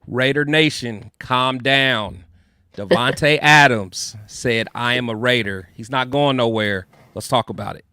Raider Nation, calm down. Davante Adams said, I am a Raider. He's not going nowhere. Let's talk about it.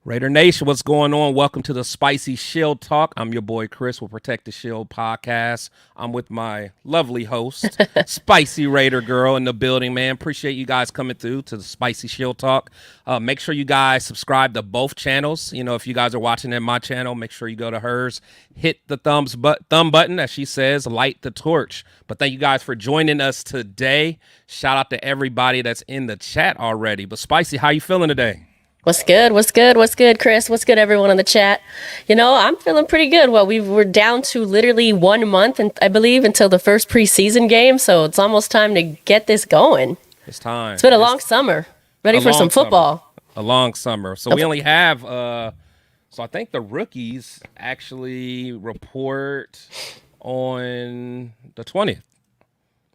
Raider Nation, what's going on? Welcome to the Spicy Shield Talk. I'm your boy Chris with Protect the Shield podcast. I'm with my lovely host, Spicy Raider Girl in the building, man. Appreciate you guys coming through to the Spicy Shield Talk. Make sure you guys subscribe to both channels. You know, if you guys are watching in my channel, make sure you go to hers. Hit the thumb button, as she says, light the torch. But thank you guys for joining us today. Shout out to everybody that's in the chat already. But Spicy, how you feeling today? What's good? What's good? What's good, Chris? What's good, everyone in the chat? You know, I'm feeling pretty good. Well, we're down to literally 1 month, and I believe, until the first preseason game. So it's almost time to get this going. It's time. It's been a long summer. Ready for some football. A long summer. So we only have, so I think the rookies actually report on the 20th.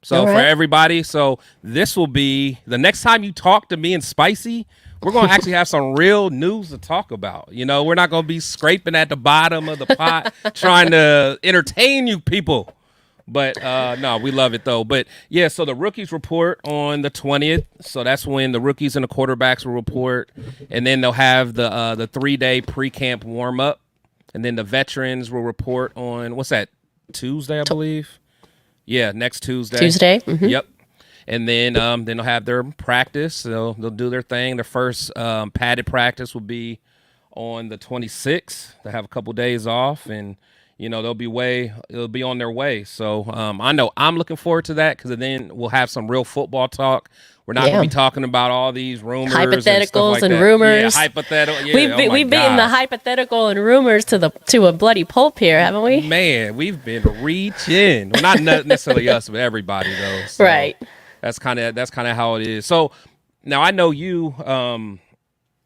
So for everybody, so this will be, the next time you talk to me and Spicy, we're going to actually have some real news to talk about. You know, we're not going to be scraping at the bottom of the pot trying to entertain you people. But no, we love it, though. But, yeah, so the rookies report on the 20th. So that's when the rookies and the quarterbacks will report. And then they'll have the 3-day pre-camp warm-up. And then the veterans will report on, what's that, Tuesday, I believe? Yeah, next Tuesday. Mm-hmm. Yep. And then they'll have their practice. They'll do their thing. Their first padded practice will be on the 26th. They'll have a couple days off, and it'll be on their way. So I know I'm looking forward to that, because then we'll have some real football talk. We're not going to be talking about all these rumors, hypotheticals, and that. rumors. Yeah, hypothetical. Yeah, we've beaten the hypothetical and rumors to a bloody pulp here, haven't we? Man, we've been reaching. Well, not necessarily us, but everybody though. So. Right. That's kind of how it is. So now I know you.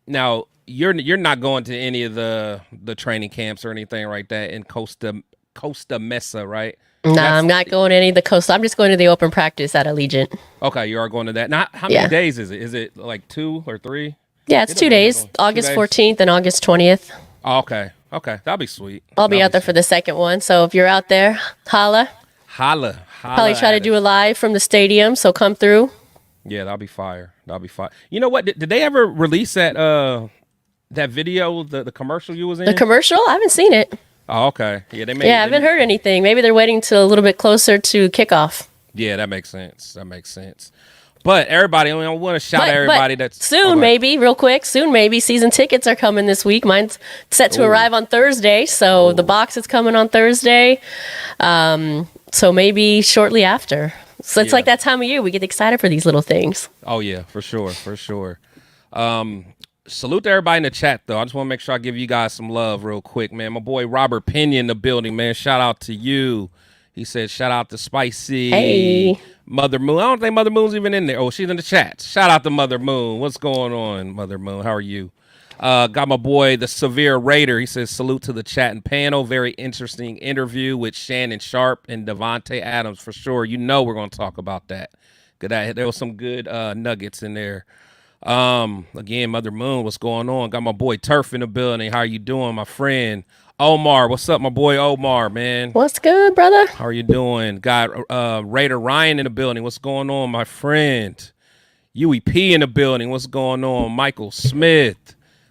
Now you're not going to any of the training camps or anything like that in Costa Mesa, right? No, I'm not going to any of the Costa. I'm just going to the open practice at Allegiant. Okay, you are going to that. Now, how many days is it? Is it like 2 or 3? Yeah, it's 2 days. August 14th and August 20th. Oh, okay, that'll be sweet. I'll be out there for the second one. So if you're out there, holla. Probably try to do a live from the stadium, so come through. Yeah, that'll be fire. You know what? Did they ever release that video, the commercial you was in? The commercial? I haven't seen it. Oh, okay. Yeah, I haven't heard anything. Maybe they're waiting till a little bit closer to kickoff. Yeah, that makes sense. But everybody, I want to shout out everybody that's soon, maybe real quick. Soon, maybe season tickets are coming this week. Mine's set to arrive on Thursday, so the box is coming on Thursday. So maybe shortly after. So it's like that time of year we get excited for these little things. Oh yeah, for sure. Salute to everybody in the chat, though. I just want to make sure I give you guys some love real quick, man. My boy Robert Pena in the building, man. Shout out to you. He said, shout out to Spicy. Hey. Mother Moon. I don't think Mother Moon's even in there. Oh, she's in the chat. Shout out to Mother Moon. What's going on, Mother Moon? How are you? Got my boy, the Severe Raider. He says, salute to the chat and panel. Very interesting interview with Shannon Sharp and Davante Adams for sure. You know we're going to talk about that. There was some good nuggets in there. Again, Mother Moon, what's going on? Got my boy Turf in the building. How you doing, my friend? Omar, what's up, my boy Omar, man? What's good, brother? How are you doing? Got Raider Ryan in the building. What's going on, my friend? UEP in the building. What's going on? Michael Smith.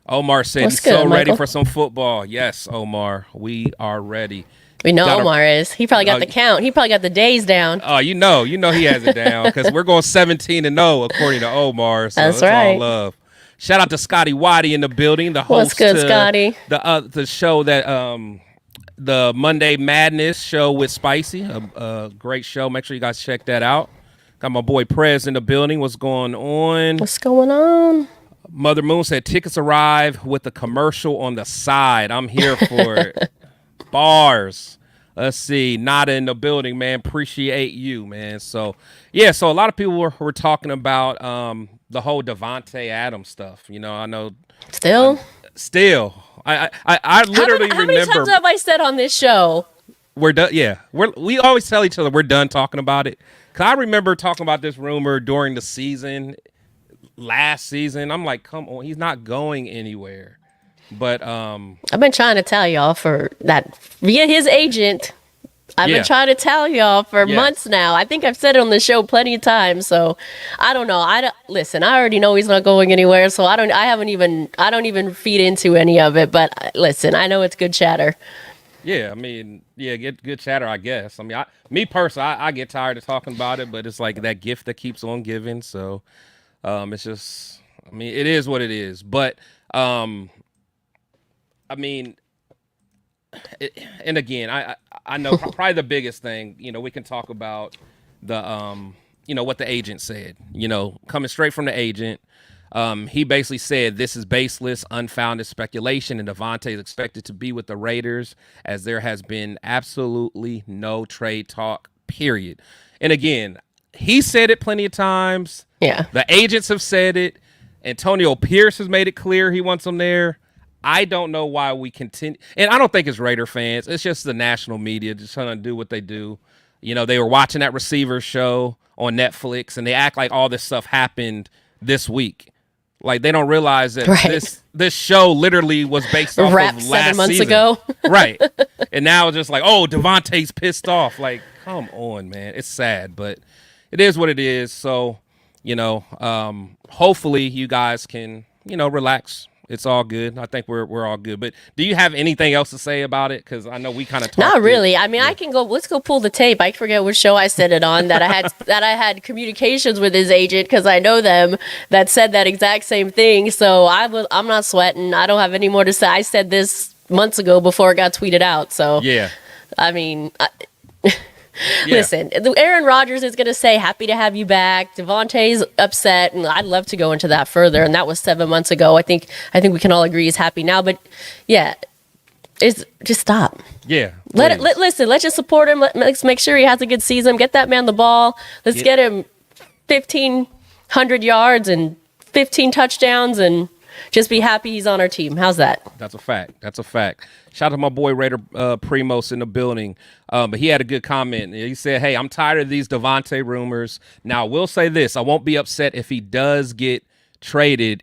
Omar said he's so ready for some football. Yes, Omar, we are ready. We know Omar is. He probably got the count. He probably got the days down. Oh, you know he has it down, because we're going 17-0 according to Omar. So that's right. All love. Shout out to Scotty Waddy in the building, the host. What's good, Scotty? The show that the Monday Madness show with Spicy, a great show. Make sure you guys check that out. Got my boy Prez in the building. What's going on? What's going on? Mother Moon said tickets arrive with a commercial on the side. I'm here for it. Bars. Let's see, not in the building, man. Appreciate you, man. So yeah, so a lot of people were talking about the whole Davante Adams stuff. I know Still, still. I literally how many remember times have I said on this show? we're done. Yeah, we always tell each other we're done talking about it. Cause I remember talking about this rumor during the season, last season. I'm like, come on, he's not going anywhere. But I've been trying to tell y'all for that via his agent. I've Yeah. been trying to tell y'all for Yes. months now. I think I've said it on the show plenty of times. So I don't know. Listen. I already know he's not going anywhere. So I don't even feed into any of it. But listen, I know it's good chatter. yeah, I mean, yeah, get good chatter, I guess. I mean, me personally, I get tired of talking about it, but it's like that gift that keeps on giving. So it's just, I mean, it is what it is. But I mean, and again, I know probably the biggest thing, we can talk about the what the agent said, coming straight from the agent. He basically said this is baseless, unfounded speculation, and Davante is expected to be with the Raiders as there has been absolutely no trade talk, period. And again, he said it plenty of times. Yeah. The agents have said it. Antonio Pierce has made it clear he wants him there. I don't know why we continue. And I don't think it's Raider fans. It's just the national media just trying to do what they do. They were watching that Receivers show on Netflix, and they act like all this stuff happened this week. Like, they don't realize that this show literally was based off Wrapped of last 7 months season. ago. Right. And now it's just like, oh, Davante's pissed off. Like, come on, man. It's sad, but it is what it is. So, hopefully you guys can, relax. It's all good. I think we're all good. But do you have anything else to say about it? Because I know we kind of talked. Not really. I mean, I can go. Let's go pull the tape. I forget which show I said it on that I had communications with his agent because I know them that said that exact same thing. So I'm not sweating. I don't have any more to say. I said this months ago before it got tweeted out. So Yeah. I mean. Yeah. Listen, Aaron Rodgers is going to say, happy to have you back. Davante's upset, and I'd love to go into that further. And that was 7 months ago. I think we can all agree he's happy now. But, yeah, just stop. Yeah. Listen, let's just support him. Let's make sure he has a good season. Get that man the ball. Let's get him 1,500 yards and 15 touchdowns and just be happy he's on our team. How's that? That's a fact. Shout out to my boy Raider Primos in the building. But he had a good comment. He said, hey, I'm tired of these Davante rumors. Now, I will say this. I won't be upset if he does get traded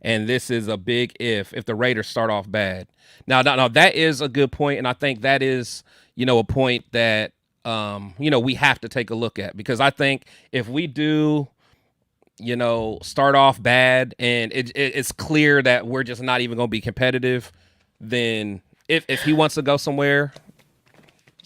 and this is a big if the Raiders start off bad. Now, that is a good point, and I think that is, a point that, we have to take a look at. Because I think if we do start off bad and it's clear that we're just not even going to be competitive, then if he wants to go somewhere,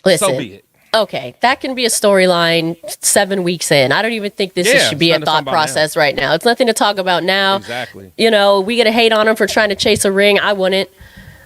Listen, so be it. Okay, that can be a storyline 7 weeks in. I don't even think should be a thought process right now. It's nothing to talk about now. Exactly. We get to hate on him for trying to chase a ring. I wouldn't.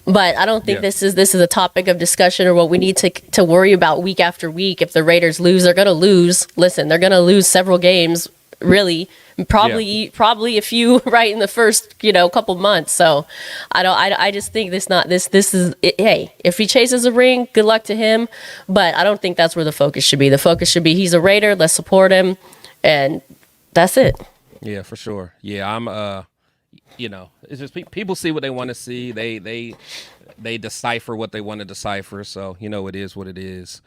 But I don't think this is a topic of discussion or what we need to worry about week after week. If the Raiders lose, they're going to lose. Listen, they're going to lose several games, really. Probably a few right in the first couple months. So I just think this is it. Hey, if he chases a ring, good luck to him, but I don't think that's where the focus should be. The focus should be he's a Raider, let's support him, and that's it. Yeah, for sure. Yeah, I'm it's just people see what they want to see. They decipher what they want to decipher. So it is what it is.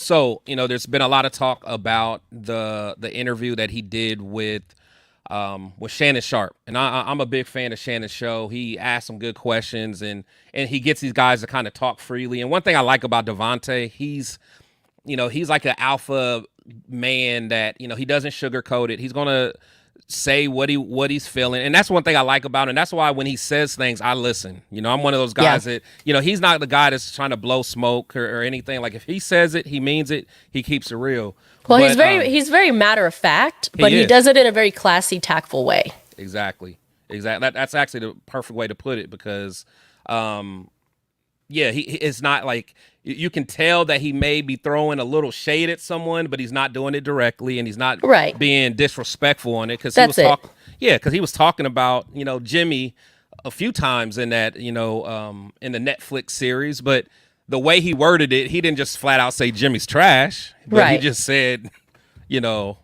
So, there's been a lot of talk about the interview that he did with Shannon Sharp. And I'm a big fan of Shannon's show. He asks some good questions and he gets these guys to kind of talk freely. And one thing I like about Davante, he's like an alpha man that, he doesn't sugarcoat it. He's going to say what he's feeling. And that's one thing I like about him. And that's why when he says things, I listen. I'm one of those guys that, he's not the guy that's trying to blow smoke or anything. Like if he says it, he means it. He keeps it real. Well, he's very matter of fact, but he does it in a very classy, tactful way. Exactly. That's actually the perfect way to put it because, it's not like you can tell that he may be throwing a little shade at someone, but he's not doing it directly and he's not being disrespectful on it because he was talking about Jimmy a few times in that in the Netflix series, but the way he worded it, he didn't just flat out say Jimmy's trash, but he Right. just said, you know.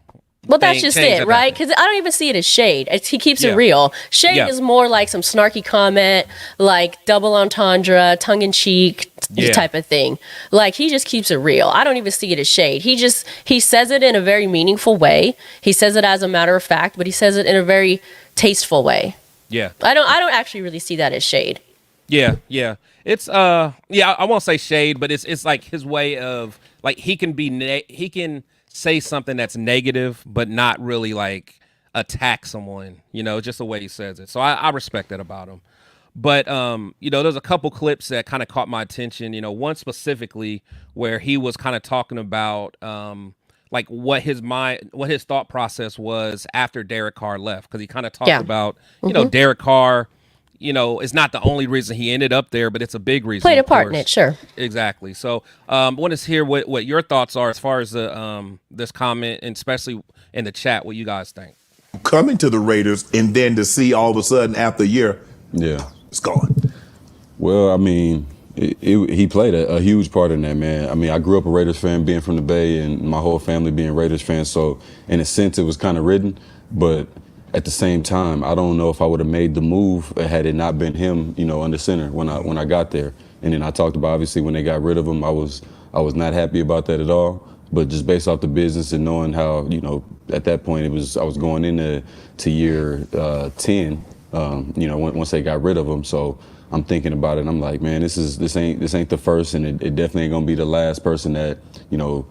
Well, that's just things it, that right? happen. Because I don't even see it as shade. He keeps Yeah. it real. Shade Yeah. is more like some snarky comment, like double entendre, tongue in cheek Yeah. type of thing. Like he just keeps it real. I don't even see it as shade. He says it in a very meaningful way. He says it as a matter of fact, but he says it in a very tasteful way. Yeah. I don't actually really see that as shade. Yeah, yeah. It's I won't say shade, but it's like his way of like he can he can say something that's negative, but not really like attack someone. You know, just the way he says it. So I respect that about him. But you know, there's a couple clips that kind of caught my attention. You know, one specifically where he was kind of talking about like what his thought process was after Derek Carr left, because he kind of talked Yeah. about you know Derek Carr. You know, it's not the only reason he ended up there, but it's a big reason. Played a of part in course. it, sure. Exactly. So, want to hear what your thoughts are as far as the this comment, and especially in the chat, what you guys think. Coming to the Raiders and then to see all of a sudden after a year, Yeah. it's gone. Well, I mean, he played a huge part in that, man. I mean, I grew up a Raiders fan, being from the Bay, and my whole family being Raiders fans. So, in a sense, it was kind of written. But at the same time, I don't know if I would have made the move had it not been him, you know, under center when I got there. And then I talked about, obviously, when they got rid of him, I was not happy about that at all. But just based off the business and knowing how, you know, at that point I was going into year 10, you know, once they got rid of him. So I'm thinking about it, and I'm like, man, this ain't the first, and it definitely ain't gonna be the last person that, you know,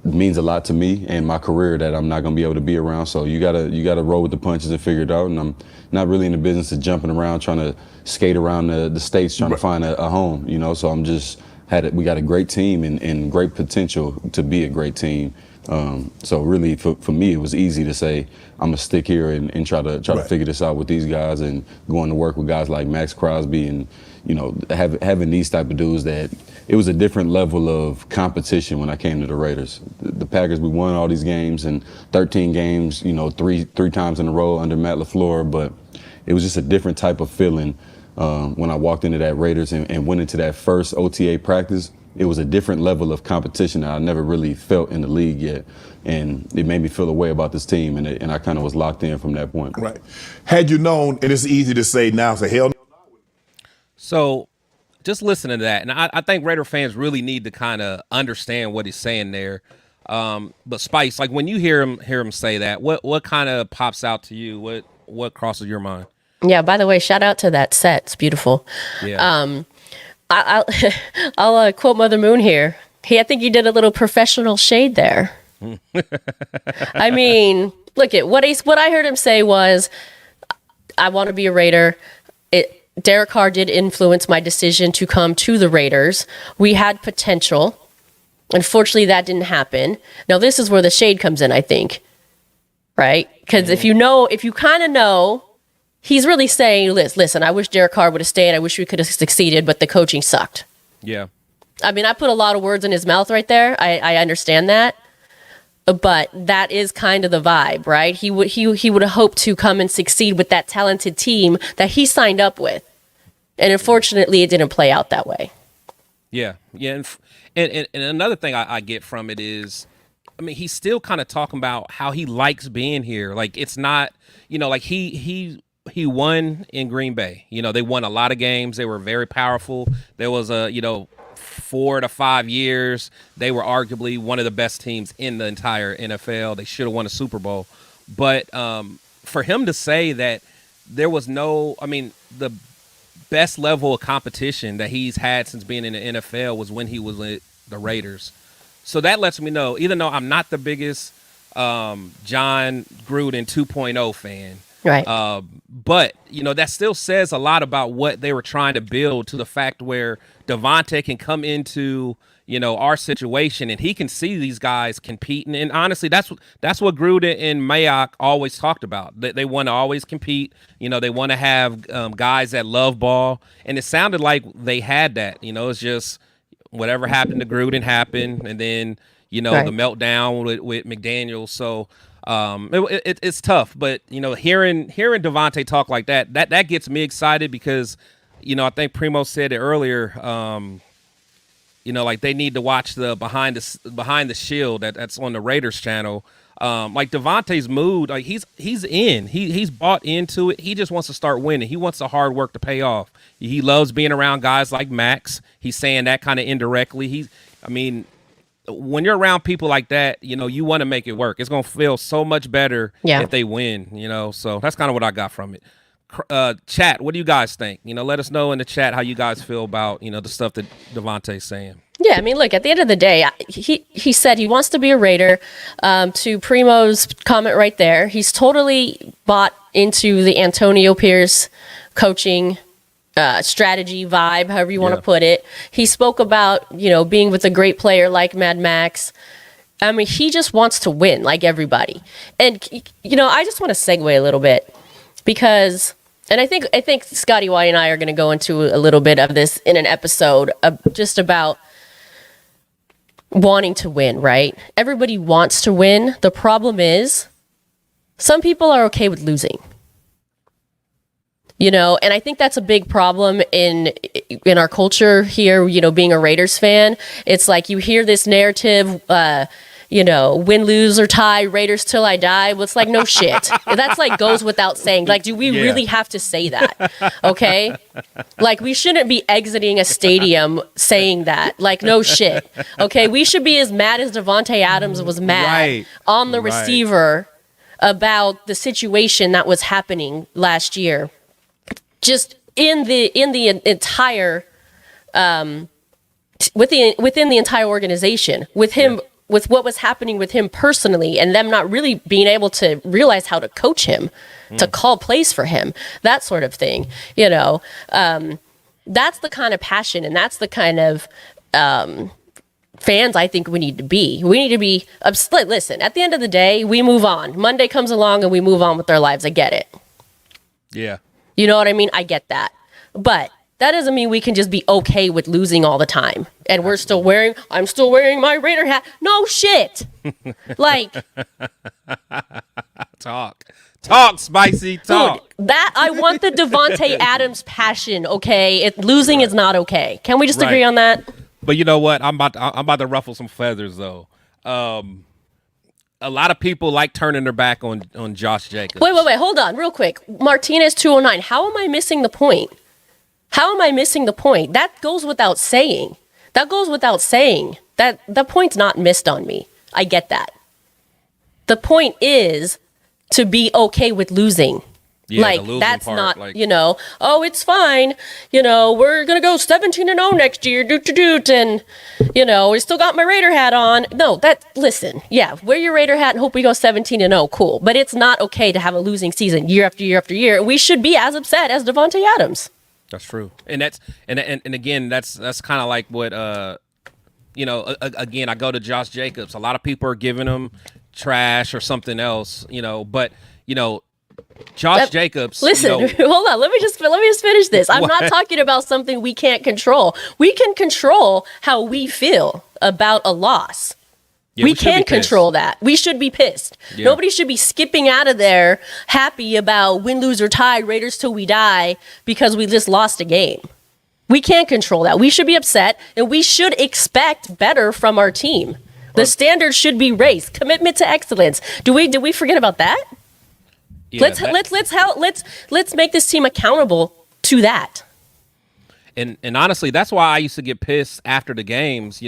means a lot to me and my career that I'm not gonna be able to be around. So you gotta roll with the punches and figure it out. And I'm not really in the business of jumping around trying to skate around the states trying to find a home, you know. So I'm just we got a great team and great potential to be a great team. So really for me it was easy to say I'm gonna stick here and try to figure this out with these guys, and going to work with guys like Max Crosby, and you know, having these type of dudes that it was a different level of competition when I came to the Raiders. The Packers, we won all these games, and 13 games, you know, three times in a row under Matt LaFleur, but it was just a different type of feeling when I walked into that Raiders and went into that first OTA practice. It was a different level of competition that I never really felt in the league yet, and it made me feel a way about this team, and I kind of was locked in from that point. Right. Had you known, and it's easy to say now, say hell no. So, just listening to that, and I think Raider fans really need to kind of understand what he's saying there. But Spice, like when you hear him say that, what kind of pops out to you? What crosses your mind? Yeah, by the way, shout out to that set. It's beautiful. Yeah. I'll quote Mother Moon here. I think he did a little professional shade there. I mean, look at what I heard him say was, I want to be a Raider. Derek Carr did influence my decision to come to the Raiders. We had potential. Unfortunately, that didn't happen. Now, this is where the shade comes in, I think. Right? Because if you kind of know, he's really saying, listen, I wish Derek Carr would have stayed. I wish we could have succeeded, but the coaching sucked. Yeah. I mean, I put a lot of words in his mouth right there. I understand that. But that is kind of the vibe, right? He would have hoped to come and succeed with that talented team that he signed up with. And unfortunately, it didn't play out that way. Yeah. Yeah. And another thing I get from it is, I mean, he's still kind of talking about how he likes being here. Like, it's not, you know, like he won in Green Bay. You know, they won a lot of games. They were very powerful. There was 4 to 5 years, they were arguably one of the best teams in the entire NFL. They should have won a Super Bowl. But for him to say that there was the best level of competition that he's had since being in the NFL was when he was with the Raiders. So that lets me know, even though I'm not the biggest John Gruden 2.0 fan, Right. but, you know, that still says a lot about what they were trying to build, to the fact where Davante can come into, you know, our situation and he can see these guys competing. And honestly, that's what Gruden and Mayock always talked about. They want to always compete. You know, they want to have guys that love ball. And it sounded like they had that. You know, it's just whatever happened to Gruden happened. And then, you know, the meltdown with McDaniels. So it's tough, but you know, hearing Davante talk like that gets me excited, because, you know, I think Primo said it earlier. like they need to watch the behind the shield that's on the Raiders channel. Like Davante's mood, like he's he's bought into it. He just wants to start winning. He wants the hard work to pay off. He loves being around guys like Max. He's saying that kind of indirectly. When you're around people like that, you want to make it work. It's going to feel so much better if they win, So that's kind of what I got from it. Chat, what do you guys think? Let us know in the chat how you guys feel about, the stuff that Davante's saying. Yeah, look, at the end of the day, he said he wants to be a Raider. To Primo's comment right there, he's totally bought into the Antonio Pierce coaching strategy vibe, however you want to put it. He spoke about, being with a great player like Mad Max. He just wants to win like everybody. And, I just want to segue a little bit because, and I think Scotty Y and I are going to go into a little bit of this in an episode just about wanting to win, right? Everybody wants to win. The problem is some people are okay with losing. And I think that's a big problem in our culture here, being a Raiders fan. It's like you hear this narrative, win, lose, or tie, Raiders till I die. Well, it's like, no shit. That's like goes without saying. Like, do we really have to say that? Okay? Like, we shouldn't be exiting a stadium saying that. Like, no shit. Okay? We should be as mad as Davante Adams was mad on the receiver about the situation that was happening last year. Just in the entire within the entire organization, with him, with what was happening with him personally, and them not really being able to realize how to coach him, to call plays for him, that sort of thing. That's the kind of passion, and that's the kind of fans I think we need to be. We need to be listen, at the end of the day, we move on. Monday comes along and we move on with our lives. I get it. Yeah. You know what I mean? I get that. But that doesn't mean we can just be okay with losing all the time. And I'm still wearing my Raider hat. No shit. Like. Talk, Spicy, talk. Dude, that, I want the Davante Adams passion, okay? Losing is not okay. Can we just agree on that? But you know what? I'm about to ruffle some feathers, though. A lot of people like turning their back on Josh Jacobs. Wait, hold on, real quick. Martinez 209. How am I missing the point? That goes without saying. That the point's not missed on me. I get that. The point is to be okay with losing. Yeah, like, that's part, not, oh, it's fine. We're going to go 17-0 next year, doot, and, we still got my Raider hat on. No, listen, wear your Raider hat and hope we go 17-0, cool. But it's not okay to have a losing season year after year after year. We should be as upset as Davante Adams. That's true. And again, that's kind of like what, again, I go to Josh Jacobs. A lot of people are giving him trash or something else, but, Josh Jacobs. Listen, hold on. Let me just finish this. I'm not talking about something we can't control. We can control how we feel about a loss. Yeah, we can control that. We should be pissed. Yeah. Nobody should be skipping out of there happy about win, lose, or tie, Raiders till we die because we just lost a game. We can't control that. We should be upset, and we should expect better from our team. The standard should be raised. Commitment to excellence. Did we forget about that? Yeah, let's make this team accountable to that. And honestly, that's why I used to get pissed after the games.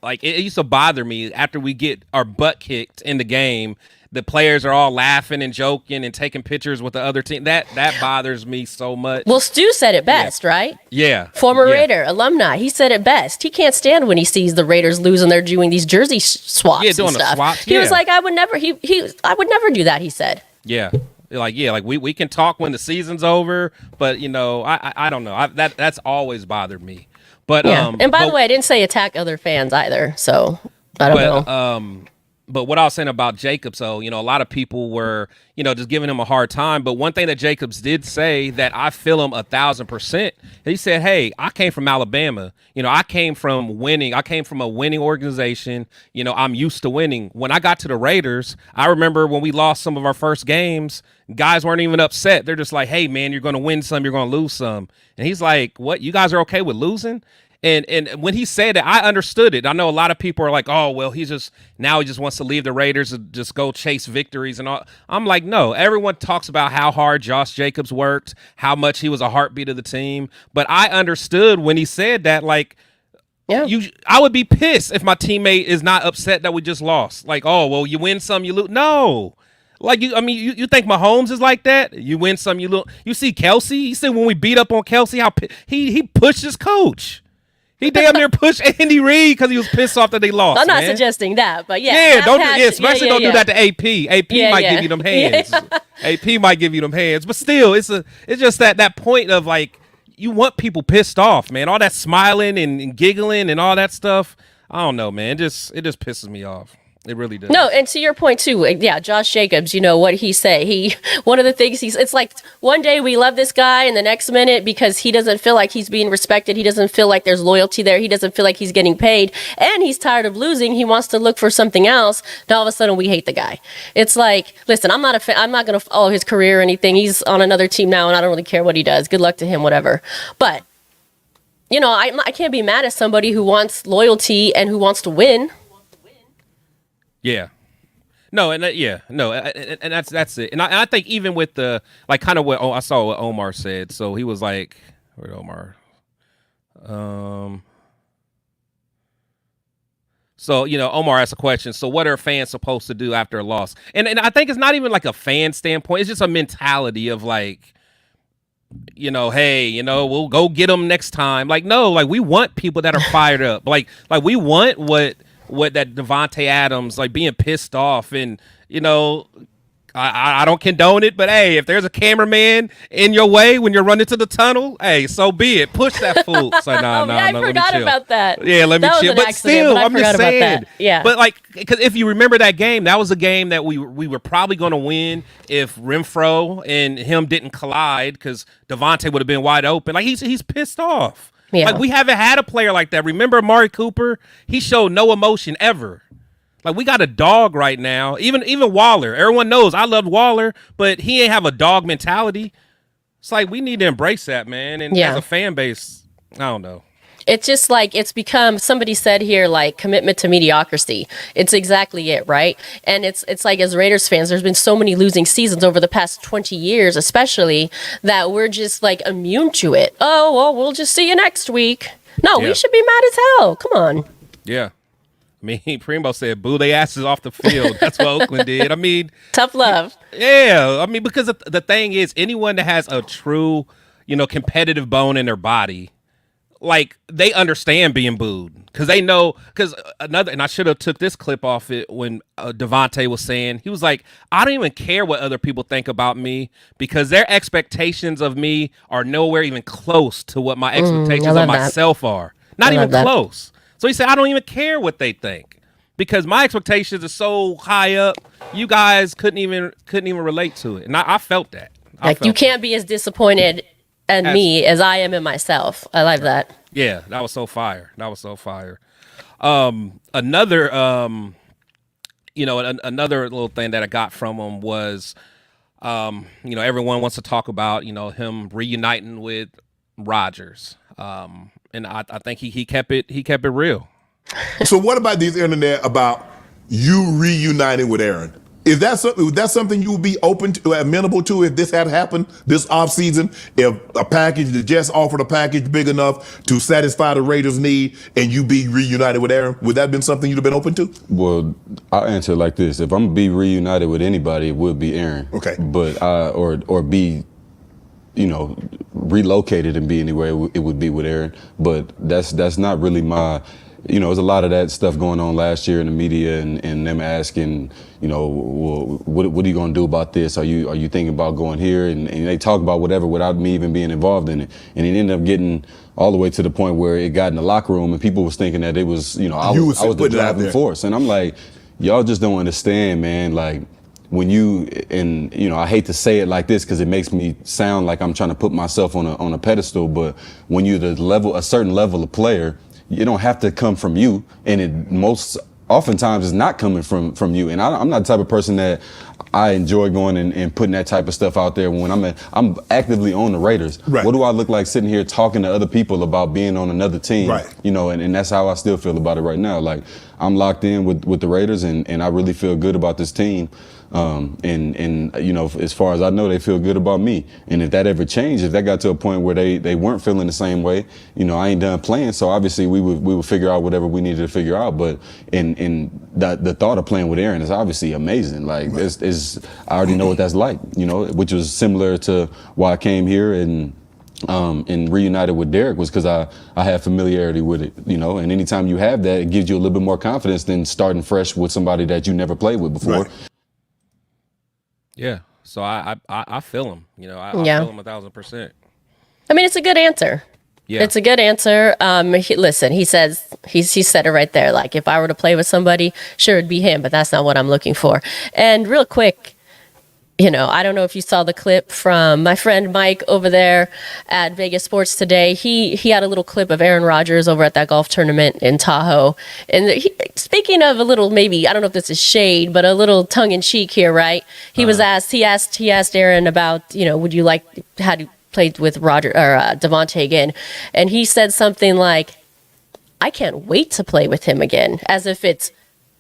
Like it used to bother me after we get our butt kicked in the game. The players are all laughing and joking and taking pictures with the other team. That bothers me so much. Well, Stu said it best, right? Yeah. Former Raider, alumni. He said it best. He can't stand when he sees the Raiders lose and they're doing these jersey swaps and stuff. Swaps. He was like, I would never do that, he said. Yeah. Like we can talk when the season's over, but I don't know. That's always bothered me. But and by the way, I didn't say attack other fans either, so I don't know. But what I was saying about Jacobs, though, a lot of people were, just giving him a hard time. But one thing that Jacobs did say that I feel him 1,000%, he said, hey, I came from Alabama. I came from winning. I came from a winning organization. I'm used to winning. When I got to the Raiders, I remember when we lost some of our first games, guys weren't even upset. They're just like, hey, man, you're going to win some, you're going to lose some. And he's like, what? You guys are okay with losing? And when he said it, I understood it. I know a lot of people are like, oh, well, he just wants to leave the Raiders and just go chase victories and all. I'm like, no, everyone talks about how hard Josh Jacobs worked, how much he was a heartbeat of the team. But I understood when he said that, like, I would be pissed if my teammate is not upset that we just lost. Like, oh, well, you win some, you lose. No. Like, you think Mahomes is like that? You win some, you lose. You see Kelsey? You see when we beat up on Kelsey, how he pushed his coach. He damn near pushed Andy Reid because he was pissed off that they lost. I'm not suggesting that, but especially don't do that to AP. AP might give you them hands. AP might give you them hands, but still, it's just that point of like you want people pissed off, man. All that smiling and giggling and all that stuff. I don't know, man. It just pisses me off. It really does. No, and to your point too, Josh Jacobs, what he say? One of the things it's like one day we love this guy and the next minute because he doesn't feel like he's being respected, he doesn't feel like there's loyalty there, he doesn't feel like he's getting paid, and he's tired of losing, he wants to look for something else. Now all of a sudden we hate the guy. It's like, listen, I'm not a fan, I'm not going to follow his career or anything. He's on another team now and I don't really care what he does. Good luck to him, whatever. But I can't be mad at somebody who wants loyalty and who wants to win. Yeah. No, and and that's it. And I think even with the like kind of what I saw what Omar said. So he was like, where'd Omar? So Omar asked a question. So what are fans supposed to do after a loss? And I think it's not even like a fan standpoint. It's just a mentality of like, hey, we'll go get them next time. Like no, like we want people that are fired up. Like we want what that Davante Adams, like being pissed off and, I don't condone it, but hey, if there's a cameraman in your way when you're running to the tunnel, hey, so be it. Push that fool. So I forgot about that. Yeah, let me chill. But still, I'm just saying. Yeah. But like, because if you remember that game, that was a game that we were probably going to win if Renfro and him didn't collide because Davante would have been wide open. Like he's pissed off. Yeah. Like we haven't had a player like that. Remember Amari Cooper? He showed no emotion ever. Like we got a dog right now. Even Waller. Everyone knows I love Waller, but he ain't have a dog mentality. It's like we need to embrace that, man. And as a fan base, I don't know. It's just like it's become, somebody said here, like commitment to mediocrity. It's exactly it, right? And it's like as Raiders fans, there's been so many losing seasons over the past 20 years, especially, that we're just like immune to it. Oh, well, we'll just see you next week. No, we should be mad as hell. Come on. Yeah. I mean, Primo said, boo they asses off the field. That's what Oakland did. I mean. Tough love. Yeah. I mean, because the thing is, anyone that has a true, competitive bone in their body, like they understand being booed because they know and I should have took this clip off it when Davante was saying, he was like, I don't even care what other people think about me because their expectations of me are nowhere even close to what my expectations of myself are. Not even close. So he said, I don't even care what they think because my expectations are so high up. You guys couldn't even relate to it. And I felt that. You can't be as disappointed in me as I am in myself. I like that. Yeah, that was so fire. Another little thing that I got from him was, everyone wants to talk about, him reuniting with Rodgers. And I think he kept it real. So what about these internet about you reuniting with Aaron? Is that something you would be open to, amenable to if this had happened this offseason? If the Jets offered a package big enough to satisfy the Raiders' need and you be reunited with Aaron, would that have been something you'd have been open to? Well, I'll answer it like this. If I'm going to be reunited with anybody, it would be Aaron. Okay. But or be, relocated and be anywhere, it would be with Aaron. But that's not really my... there's a lot of that stuff going on last year in the media and them asking, well, what are you going to do about this? Are you thinking about going here? And they talk about whatever without me even being involved in it. And it ended up getting all the way to the point where it got in the locker room and people was thinking that it was, I was the driving force. And I'm like, y'all just don't understand, man. Like, when I hate to say it like this because it makes me sound like I'm trying to put myself on a pedestal, but when you're a certain level of player, you don't have to come from you. And most oftentimes is not coming from you. And I'm not the type of person that I enjoy going and putting that type of stuff out there when I'm actively on the Raiders. Right. What do I look like sitting here talking to other people about being on another team? Right. You know, and that's how I still feel about it right now. Like, I'm locked in with the Raiders, and I really feel good about this team. And you know, as far as I know, they feel good about me. And if that ever changed, if that got to a point where they weren't feeling the same way, you know, I ain't done playing. So obviously we would figure out whatever we needed to figure out. But in the thought of playing with Aaron is obviously amazing. Like, I already know what that's like, you know, which was similar to why I came here and reunited with Derek, was because I have familiarity with it, you know. And anytime you have that, it gives you a little bit more confidence than starting fresh with somebody that you never played with before. Right. Yeah. So I feel him. You know, I Yeah. feel him 1,000%. I mean, it's a good answer. Yeah. It's a good answer. Listen, he says he said it right there. Like, if I were to play with somebody, sure, it'd be him, but that's not what I'm looking for. And real quick, you know, I don't know if you saw the clip from my friend Mike over there at Vegas Sports Today. He had a little clip of Aaron Rodgers over at that golf tournament in Tahoe. And speaking of a little, maybe, I don't know if this is shade, but a little tongue in cheek here, right? He asked Aaron about, you know, would you like, had you played with Davante again? And he said something like, I can't wait to play with him again, as if it's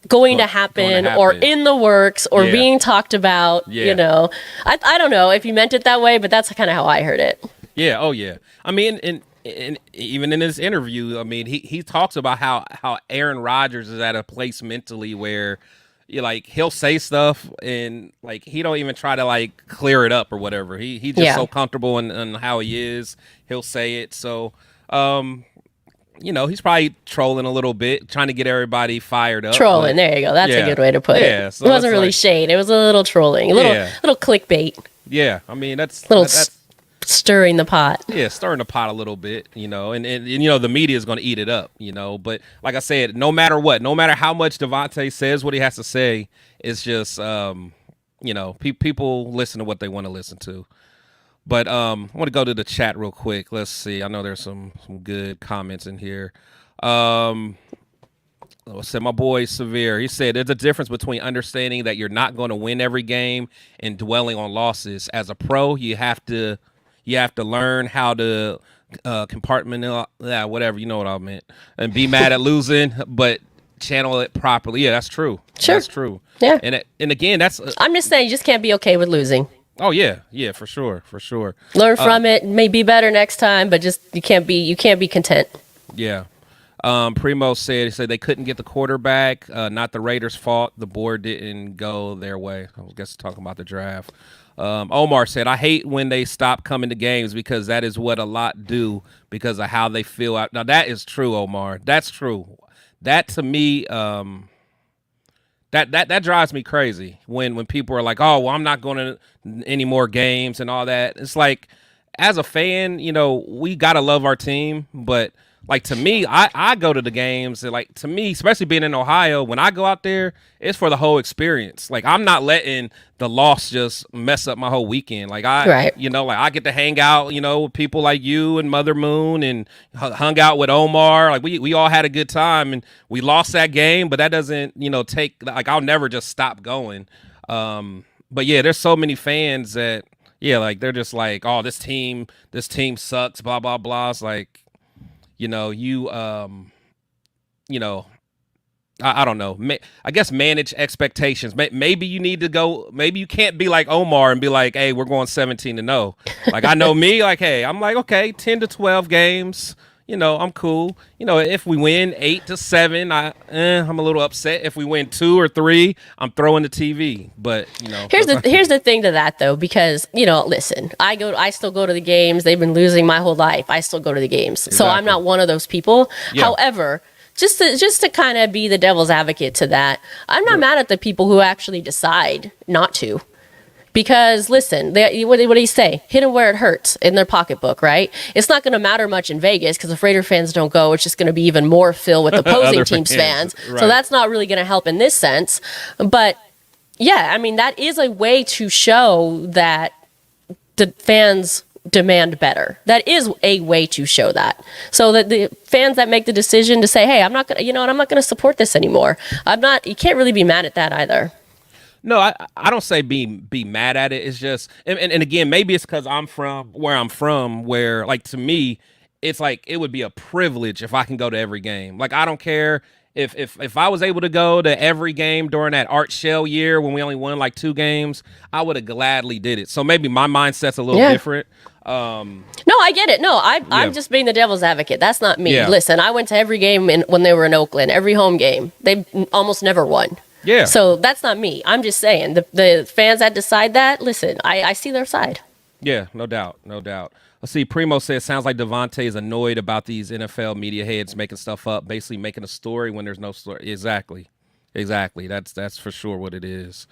going to happen or in the works or being talked about. You know, I don't know if you meant it that way, but that's kind of how I heard it. Yeah. Oh yeah. I mean, and even in this interview, I mean, he talks about how Aaron Rodgers is at a place mentally where he'll say stuff and like he don't even try to like clear it up or whatever. He just so comfortable in how he is. He'll say it. So you know, he's probably trolling a little bit, trying to get everybody fired up. Trolling, there you go. That's a good way to put it. So it wasn't really shade. It was a little trolling, a little clickbait. Yeah, I mean that's stirring the pot. Yeah, stirring the pot a little bit, you know, and you know the media is going to eat it up, you know. But like I said, no matter what, no matter how much Davante says what he has to say, it's just you know, people listen to what they want to listen to. But I want to go to the chat real quick. Let's see. I know there's some good comments in here. Said my boy Severe. He said there's a difference between understanding that you're not going to win every game and dwelling on losses. As a pro, you have to learn how to compartmentalize, whatever, you know what I meant, and be mad at losing, but channel it properly. Yeah, that's true. Sure, that's true. Yeah, and again, that's. I'm just saying, you just can't be okay with losing. Oh yeah, for sure. Learn from it, may be better next time, but just you can't be content. Yeah. Primo said they couldn't get the quarterback. Not the Raiders' fault. The board didn't go their way. I guess talking about the draft. Omar said, I hate when they stop coming to games because that is what a lot do because of how they feel out. Now that is true, Omar. That's true. That to me, that drives me crazy when people are like, oh, well, I'm not going to any more games and all that. It's like, as a fan, you know, we got to love our team. But like, to me, I go to the games and like, to me, especially being in Ohio, when I go out there, it's for the whole experience. Like, I'm not letting the loss just mess up my whole weekend. Like you know, like I get to hang out, you know, with people like you and Mother Moon and hung out with Omar. Like we all had a good time and we lost that game, but that doesn't, you know, I'll never just stop going. But yeah, there's so many fans that, yeah, like they're just like, oh, this team sucks, blah, blah, blah. It's like, you know, you know, I don't know. I guess manage expectations. Maybe you need to go. Maybe you can't be like Omar and be like, "Hey, we're going 17-0." Like I know me. Like, hey, I'm like, okay, 10 to 12 games. You know, I'm cool. You know, if we win 8-7, I'm a little upset. If we win 2 or 3, I'm throwing the TV. But you know, here's the thing to that though, because you know, listen, I still go to the games. They've been losing my whole life. I still go to the games, so I'm not one of those people. Yeah. However, just to kind of be the devil's advocate to that, I'm not mad at the people who actually decide not to. Because listen, what do you say? Hit them where it hurts in their pocketbook, right? It's not going to matter much in Vegas because if Raider fans don't go, it's just going to be even more filled with opposing teams' fans. Right. So that's not really going to help in this sense. But yeah, I mean, that is a way to show that the fans demand better. That is a way to show that. So that the fans that make the decision to say, hey, I'm not going to, you know what, I'm not going to support this anymore. You can't really be mad at that either. No, I don't say be mad at it. It's just, and again, maybe it's because I'm from where, like, to me, it's like it would be a privilege if I can go to every game. Like, I don't care if I was able to go to every game during that Art Shell year when we only won like 2 games, I would have gladly did it. So maybe my mindset's a little different. No, I get it. No, I'm just being the devil's advocate. That's not me. Yeah. Listen, I went to every game when they were in Oakland, every home game. They almost never won. Yeah. So that's not me. I'm just saying the fans that decide that, listen, I see their side. Yeah, no doubt. Let's see. Primo says, sounds like Davante is annoyed about these NFL media heads making stuff up, basically making a story when there's no story. Exactly. That's for sure what it is.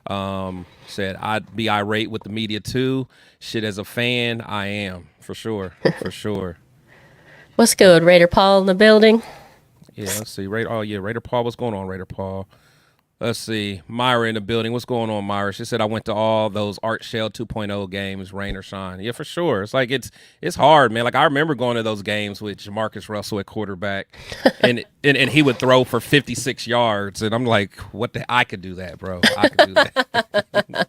Said, I'd be irate with the media too. Shit, as a fan, I am. For sure. What's good? Raider Paul in the building? Yeah, let's see. Raider Paul. What's going on, Raider Paul? Let's see. Myra in the building. What's going on, Myra? She said, I went to all those Art Shell 2.0 games, rain or shine. Yeah, for sure. It's like it's hard, man. Like, I remember going to those games with Jamarcus Russell at quarterback, and he would throw for 56 yards, and I'm like, I could do that, bro. I could do that.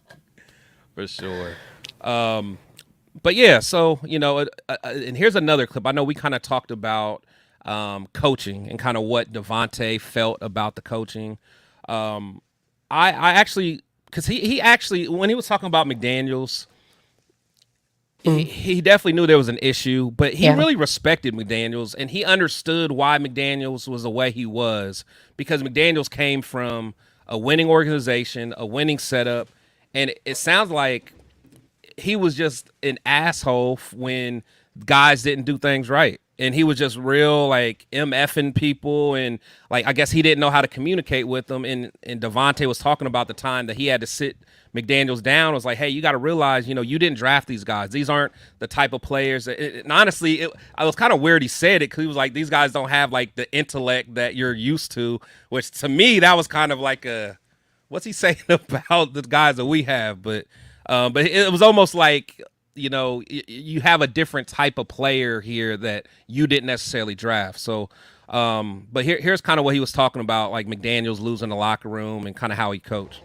For sure. But yeah, so, and here's another clip. I know we kind of talked about coaching and kind of what Davante felt about the coaching. I actually, because he actually, when he was talking about McDaniels, he definitely knew there was an issue, but he really respected McDaniels, and he understood why McDaniels was the way he was, because McDaniels came from a winning organization, a winning setup, and it sounds like he was just an asshole when guys didn't do things right. And he was just real, like, MFing people, and, like, I guess he didn't know how to communicate with them. And Davante was talking about the time that he had to sit McDaniels down. It was like, hey, you got to realize, you didn't draft these guys. These aren't the type of players. And honestly, I was kind of weird he said it, because he was like, these guys don't have, like, the intellect that you're used to, which to me, that was kind of like what's he saying about the guys that we have? But it was almost like, you have a different type of player here that you didn't necessarily draft. So, but here's kind of what he was talking about, like McDaniels losing the locker room and kind of how he coached.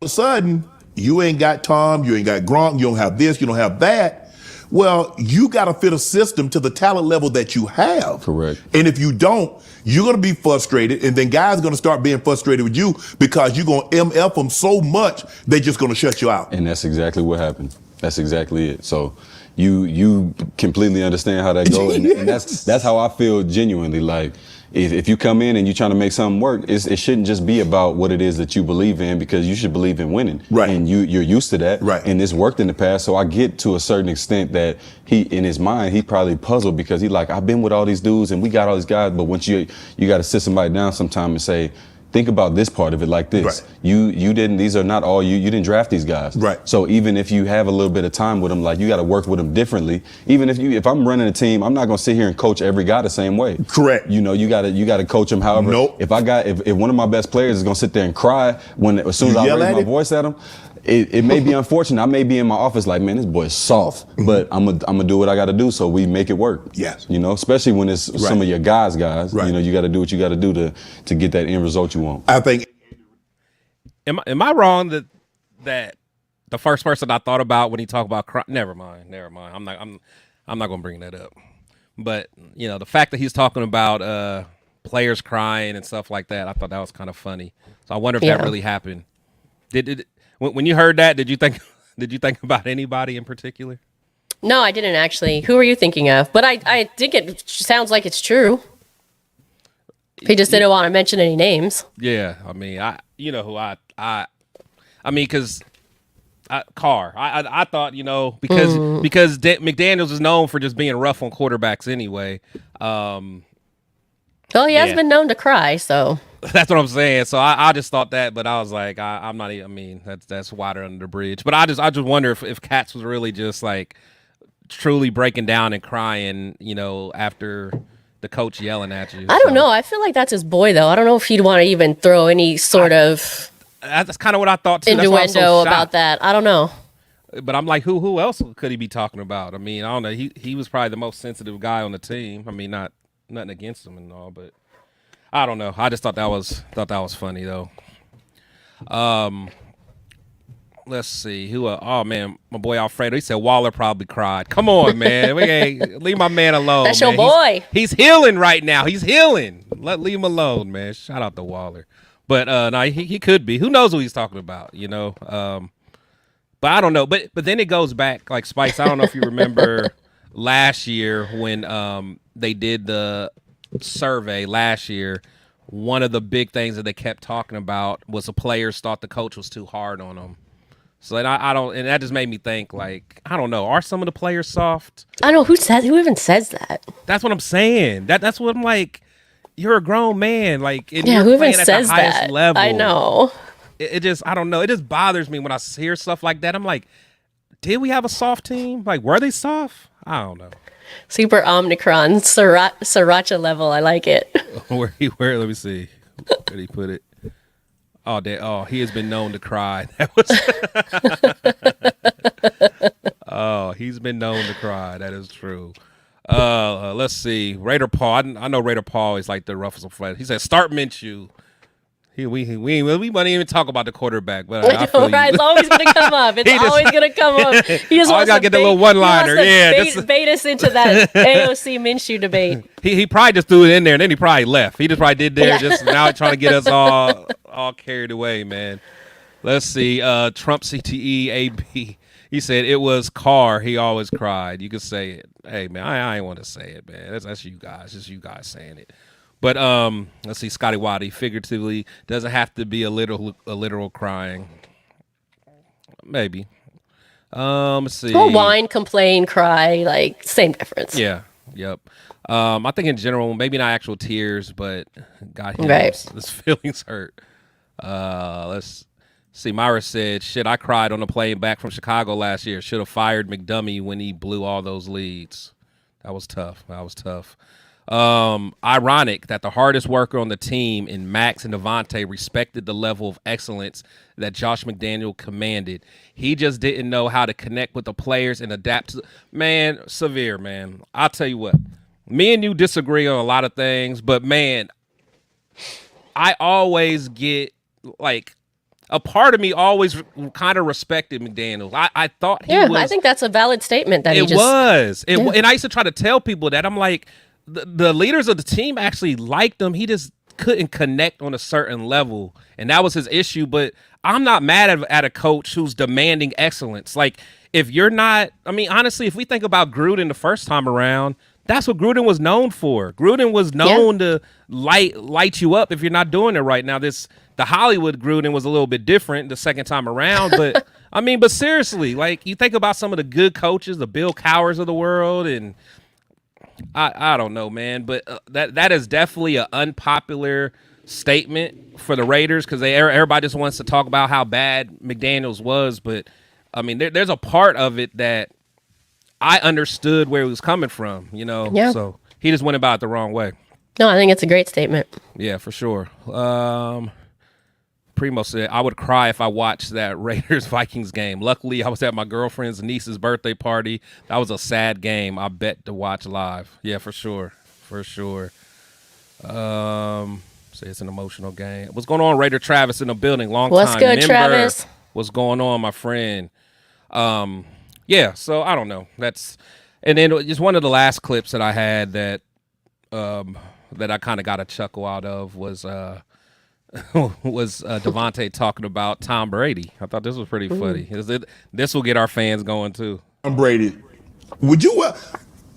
All of a sudden, you ain't got Tom, you ain't got Gronk, you don't have this, you don't have that. Well, you got to fit a system to the talent level that you have. Correct. And if you don't, you're going to be frustrated, and then guys are going to start being frustrated with you because you're going to MF them so much, they're just going to shut you out. And that's exactly what happened. That's exactly it. So you completely understand how that goes, and that's how I feel genuinely. Like, if you come in and you're trying to make something work, it shouldn't just be about what it is that you believe in, because you should believe in winning. Right. And you're used to that. Right. And it's worked in the past. So I get to a certain extent that he, in his mind, he probably puzzled, because he like, I've been with all these dudes and we got all these guys, but once you got to sit somebody down sometime and say, think about this part of it like this. Right. You didn't, these are not all you didn't draft these guys. Right. So even if you have a little bit of time with them, like, you got to work with them differently. Even if I'm running a team, I'm not going to sit here and coach every guy the same way. Correct. You got to coach them however. Nope. If one of my best players is going to sit there and cry as soon as I raise my voice at him, it may be unfortunate. I may be in my office like, man, this boy's soft, but I'm gonna do what I got to do so we make it work. Yes. Especially when it's some of your guys. Right. You got to do what you got to do to get that end result you want. I think. Am I wrong that the first person I thought about when he talked about crime? Never mind. I'm not gonna bring that up. But the fact that he's talking about players crying and stuff like that, I thought that was kind of funny. So I wonder if that really happened. When you heard that, did you think about anybody in particular? No, I didn't actually. Who are you thinking of? But I think it sounds like it's true. He just didn't want to mention any names. Yeah, I mean, because Carr. I thought, because McDaniels is known for just being rough on quarterbacks anyway. Well, he has been known to cry, so. That's what I'm saying. So I just thought that, but I was like, I'm not. I mean, that's water under the bridge. But I just wonder if Katz was really just like truly breaking down and crying, after the coach yelling at you. I don't know. I feel like that's his boy, though. I don't know if he'd want to even throw any sort of that's kind of what I thought too. innuendo about that. I don't know. But I'm like, who else could he be talking about? I mean, I don't know. He was probably the most sensitive guy on the team. I mean, not nothing against him and all, but I don't know. I just thought that was funny though. Let's see who. Oh man, my boy Alfredo. He said Waller probably cried. Come on, man. We ain't leave my man alone. That's man. your boy. He's healing right now. He's healing. Leave him alone, man. Shout out to Waller. But no, he could be. Who knows who he's talking about? You know. But I don't know. But then it goes back like Spice. I don't know if you remember last year when they did the survey last year. One of the big things that they kept talking about was the players thought the coach was too hard on them. So I don't, and that just made me think, like, I don't know, are some of the players soft? I don't know who even says that. That's what I'm saying. That's what I'm like. You're a grown man, like, and Yeah, you're who even playing at says the highest that? level. I know. It just, I don't know. It just bothers me when I hear stuff like that. I'm like, did we have a soft team? Like, were they soft? I don't know. Super Omicron, Sriracha level. I like it. Where? Let me see. Where did he put it? Oh, he has been known to cry. That was. Oh, he's been known to cry. That is true. Let's see. Raider Paul. I know Raider Paul is like the roughest of flat. He said, "Start Minshew." We wouldn't even talk about the quarterback, but I feel right, you. it's always gonna come up. It's always gonna come up. He just wants gotta get the little one-liner. bait us into that AOC Minshew debate. He probably just threw it in there and then he probably left. He just probably did there just now trying to get us all carried away, man. Let's see. Trump CTE AB. He said it was Carr. He always cried. You can say it. Hey man, I ain't want to say it, man. That's you guys. Just you guys saying it. But let's see, Scotty Waddy figuratively doesn't have to be a literal crying. Maybe. Let's see. Or whine, complain, cry, like same difference. Yeah. Yep. I think in general, maybe not actual tears, but got him. Right. His feelings hurt. Let's see. Myra said, "Shit, I cried on the plane back from Chicago last year. Should have fired McDummy when he blew all those leads. That was tough. Ironic that the hardest worker on the team in Max and Davante respected the level of excellence that Josh McDaniel commanded. He just didn't know how to connect with the players and adapt to man, severe, man. I'll tell you what. Me and you disagree on a lot of things, but man, I always get like a part of me always kind of respected McDaniels. I thought he was. I think that's a valid statement that and I used to try to tell people that. I'm like, the leaders of the team actually liked him. He just couldn't connect on a certain level, and that was his issue. But I'm not mad at a coach who's demanding excellence. Like, if you're not, I mean, honestly, if we think about Gruden the first time around, that's what Gruden was known for. Gruden was known to light you up if you're not doing it right. Now, the Hollywood Gruden was a little bit different the second time around, but I mean, but seriously, like, you think about some of the good coaches, the Bill Cowers of the world, and I don't know, man, but that is definitely an unpopular statement for the Raiders because everybody just wants to talk about how bad McDaniels was, but I mean, there's a part of it that I understood where he was coming from, you know. Yeah. So he just went about it the wrong way. No, I think it's a great statement. Yeah, for sure. Primo said, I would cry if I watched that Raiders-Vikings game. Luckily, I was at my girlfriend's niece's birthday party. That was a sad game, I bet, to watch live. Yeah, for sure. Say it's an emotional game. What's going on, Raider Travis in the building? What's time good, member. Travis? What's going on, my friend? Yeah, so I don't know. And then just one of the last clips that I had that I kind of got a chuckle out of was Davante talking about Tom Brady. I thought this was pretty funny. This will get our fans going too. Tom Brady. Would you?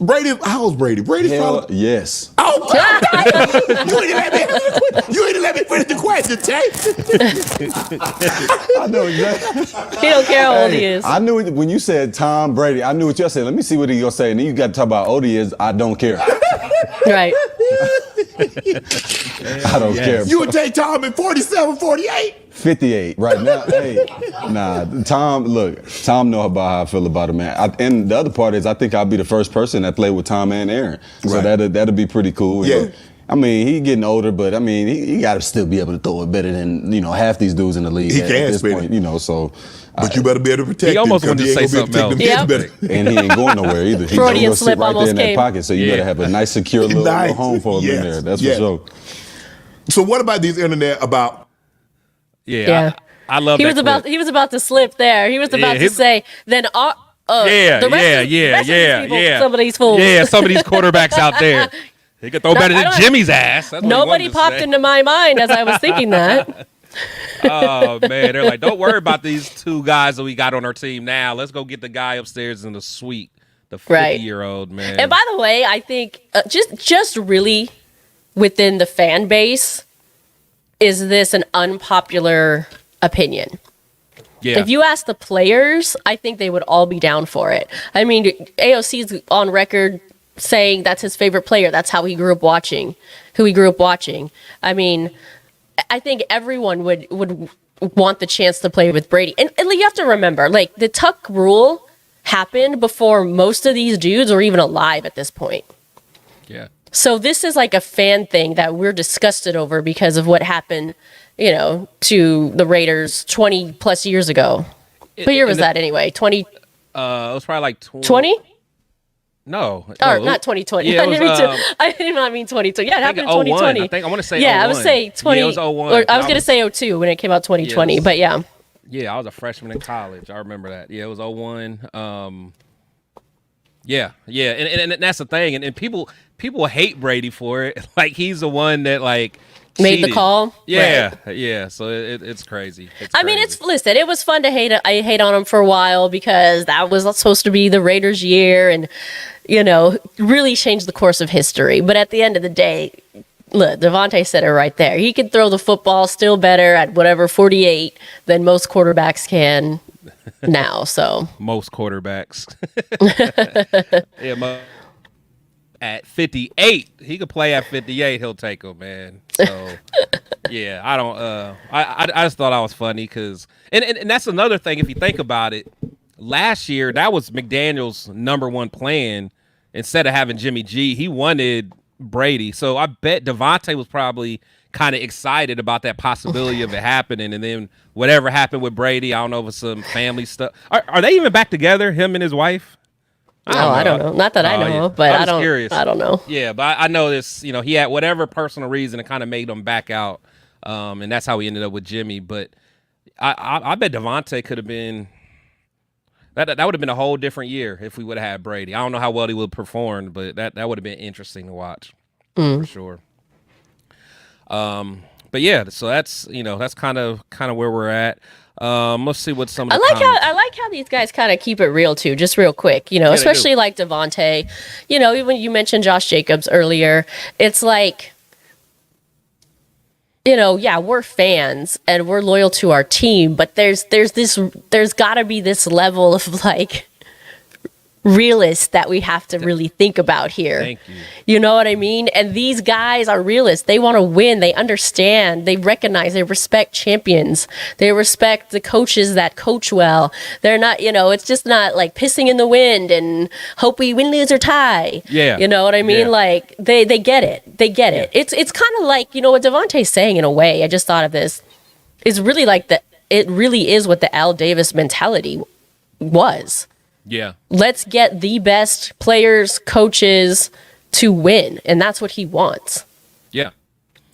Brady, how old's Brady? Brady's probably. Yes. Oh, you ain't let me finish the question, Tay. I know exactly. He don't care how old he is. I knew it, when you said Tom Brady, I knew what you said. Let me see what he gonna say. And then you got to talk about how old he is. I don't care. Right. I don't care. You would take Tom at 47, 48? 58 right now. Hey, nah, Tom know about how I feel about him, man. And the other part is I think I'll be the first person that played with Tom and Aaron. So right. that'll be pretty cool. Yeah. You know? I mean, he getting older, but I mean, he got to still be able to throw it better than half these dudes in the league He at can this spin point. it. So. But you better be able to protect He him. almost 'cause wanted he to ain't say gonna be able something to take else. them kids better. And he ain't going nowhere either. He's Freudian gonna slip sit right there almost in that came. pocket. So you better have a nice, secure little Nice. home for him in there. That's for sure. So what about these internet about? Yeah. I love He that was about clip. he was about to slip there. He was about to his- say then the rest of these people, some of these fools. Yeah, some of these quarterbacks out there. He could throw better than Jimmy's ass. That's what he Nobody wanted to popped say. into my mind as I was thinking that. Oh man, they're like, don't worry about these two guys that we got on our team now. Let's go get the guy upstairs in the suite, the 50-year-old man. And by the way, I think just really within the fan base, is this an unpopular opinion? yeah, If you ask the players, I think they would all be down for it. I mean, AOC's on record saying that's his favorite player. That's how he grew up watching, who he grew up watching. I mean, I think everyone would want the chance to play with Brady. And you have to remember, like, the Tuck rule happened before most of these dudes were even alive at this point. yeah. So this is like a fan thing that we're disgusted over because of what happened, to the Raiders 20 plus years ago. What year was that anyway? 2020? It was probably like 20. No, Or not 2020. Yeah, I did not mean 2020. Yeah, it happened in 01. 2020. I think I want to say. Yeah, 01. I would say 20. Yeah, it was 01. Or I was going to say 02 when it came out 2020. Yes. But yeah. Yeah, I was a freshman in college. I remember that. Yeah, it was 01. Yeah, and that's the thing. And people hate Brady for it. Like, he's the one that, like, Made the cheated. call? Yeah, yeah. So it's crazy. I mean, listen, it was fun to hate on him for a while because that was supposed to be the Raiders' year and, really changed the course of history. But at the end of the day, look, Davante said it right there. He can throw the football still better at whatever 48 than most quarterbacks can now. So most quarterbacks. Yeah, at 58, he could play at 58. He'll take him, man. So yeah, I don't. I just thought I was funny because, and that's another thing. If you think about it, last year that was McDaniel's number one plan. Instead of having Jimmy G, he wanted Brady. So I bet Davante was probably kind of excited about that possibility of it happening. And then whatever happened with Brady, I don't know if it's some family stuff. Are they even back together, him and his wife? I don't know. Not that I know of, but I curious. I don't know. Yeah, but I know this, he had whatever personal reason it kind of made him back out. And that's how he ended up with Jimmy. But I bet Davante could have been that would have been a whole different year if we would have had Brady. I don't know how well he would have performed, but that would have been interesting to watch for sure. But yeah, so that's that's kind of where we're at. Let's see what some of the I like how these guys kind of keep it real too, just real quick, especially like Davante. Even you mentioned Josh Jacobs earlier. It's like, yeah, we're fans and we're loyal to our team, but there's got to be this level of like realist that we have to really think about here. Thank you. You know what I mean? And these guys are realists. They want to win. They understand. They recognize. They respect champions. They respect the coaches that coach well. They're not, it's just not like pissing in the wind and hope we win, lose, or tie. Yeah. You know what I mean? Yeah. Like they get it. They get it. It's kind of like, what Davante's saying in a way. I just thought of this. It's really like it really is what the Al Davis mentality was. Yeah. Let's get the best players, coaches to win. And that's what he wants. Yeah.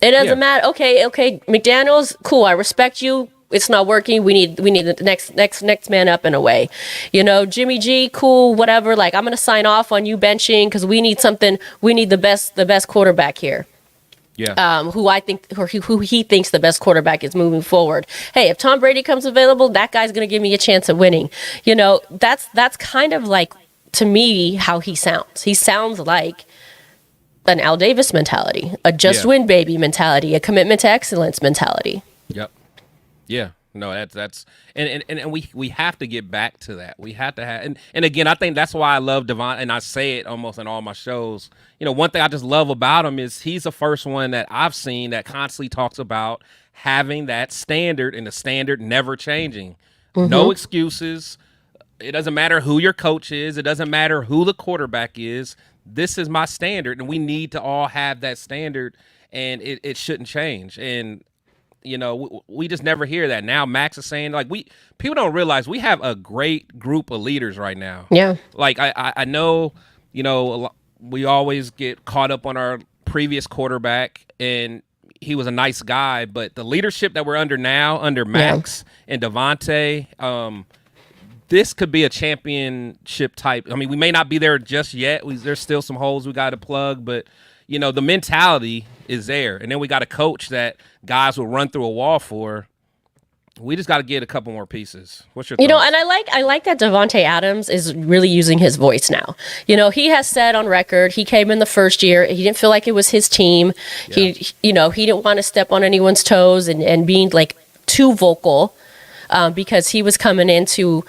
It doesn't matter. Okay. McDaniels, cool. I respect you. It's not working. We need the next man up and away. Jimmy G, cool, whatever. Like, I'm going to sign off on you benching because we need something. We need the best quarterback here. Yeah. Who he thinks the best quarterback is moving forward. Hey, if Tom Brady comes available, that guy's going to give me a chance at winning. That's kind of like, to me, how he sounds. He sounds like an Al Davis mentality, a just win baby mentality, a commitment to excellence mentality. Yep. Yeah. No, that's and we have to get back to that. We have to have and again, I think that's why I love Davante, and I say it almost in all my shows. One thing I just love about him is he's the first one that I've seen that constantly talks about having that standard and the standard never changing. Mm-hmm. No excuses. It doesn't matter who your coach is. It doesn't matter who the quarterback is. this is my standard, and we need to all have that standard, and it shouldn't change. And we just never hear that. Now Max is saying, like, people don't realize we have a great group of leaders right now. Yeah. Like I know, we always get caught up on our previous quarterback, and he was a nice guy, but the leadership that we're under now, under Max and Davante, this could be a championship type. I mean, we may not be there just yet. There's still some holes we got to plug, but the mentality is there. And then we got a coach that guys will run through a wall for. We just got to get a couple more pieces. What's your thoughts? And I like that Davante Adams is really using his voice now. He has said on record, he came in the first year, he didn't feel like it was his team. Yeah. He didn't want to step on anyone's toes and being like too vocal because he was coming into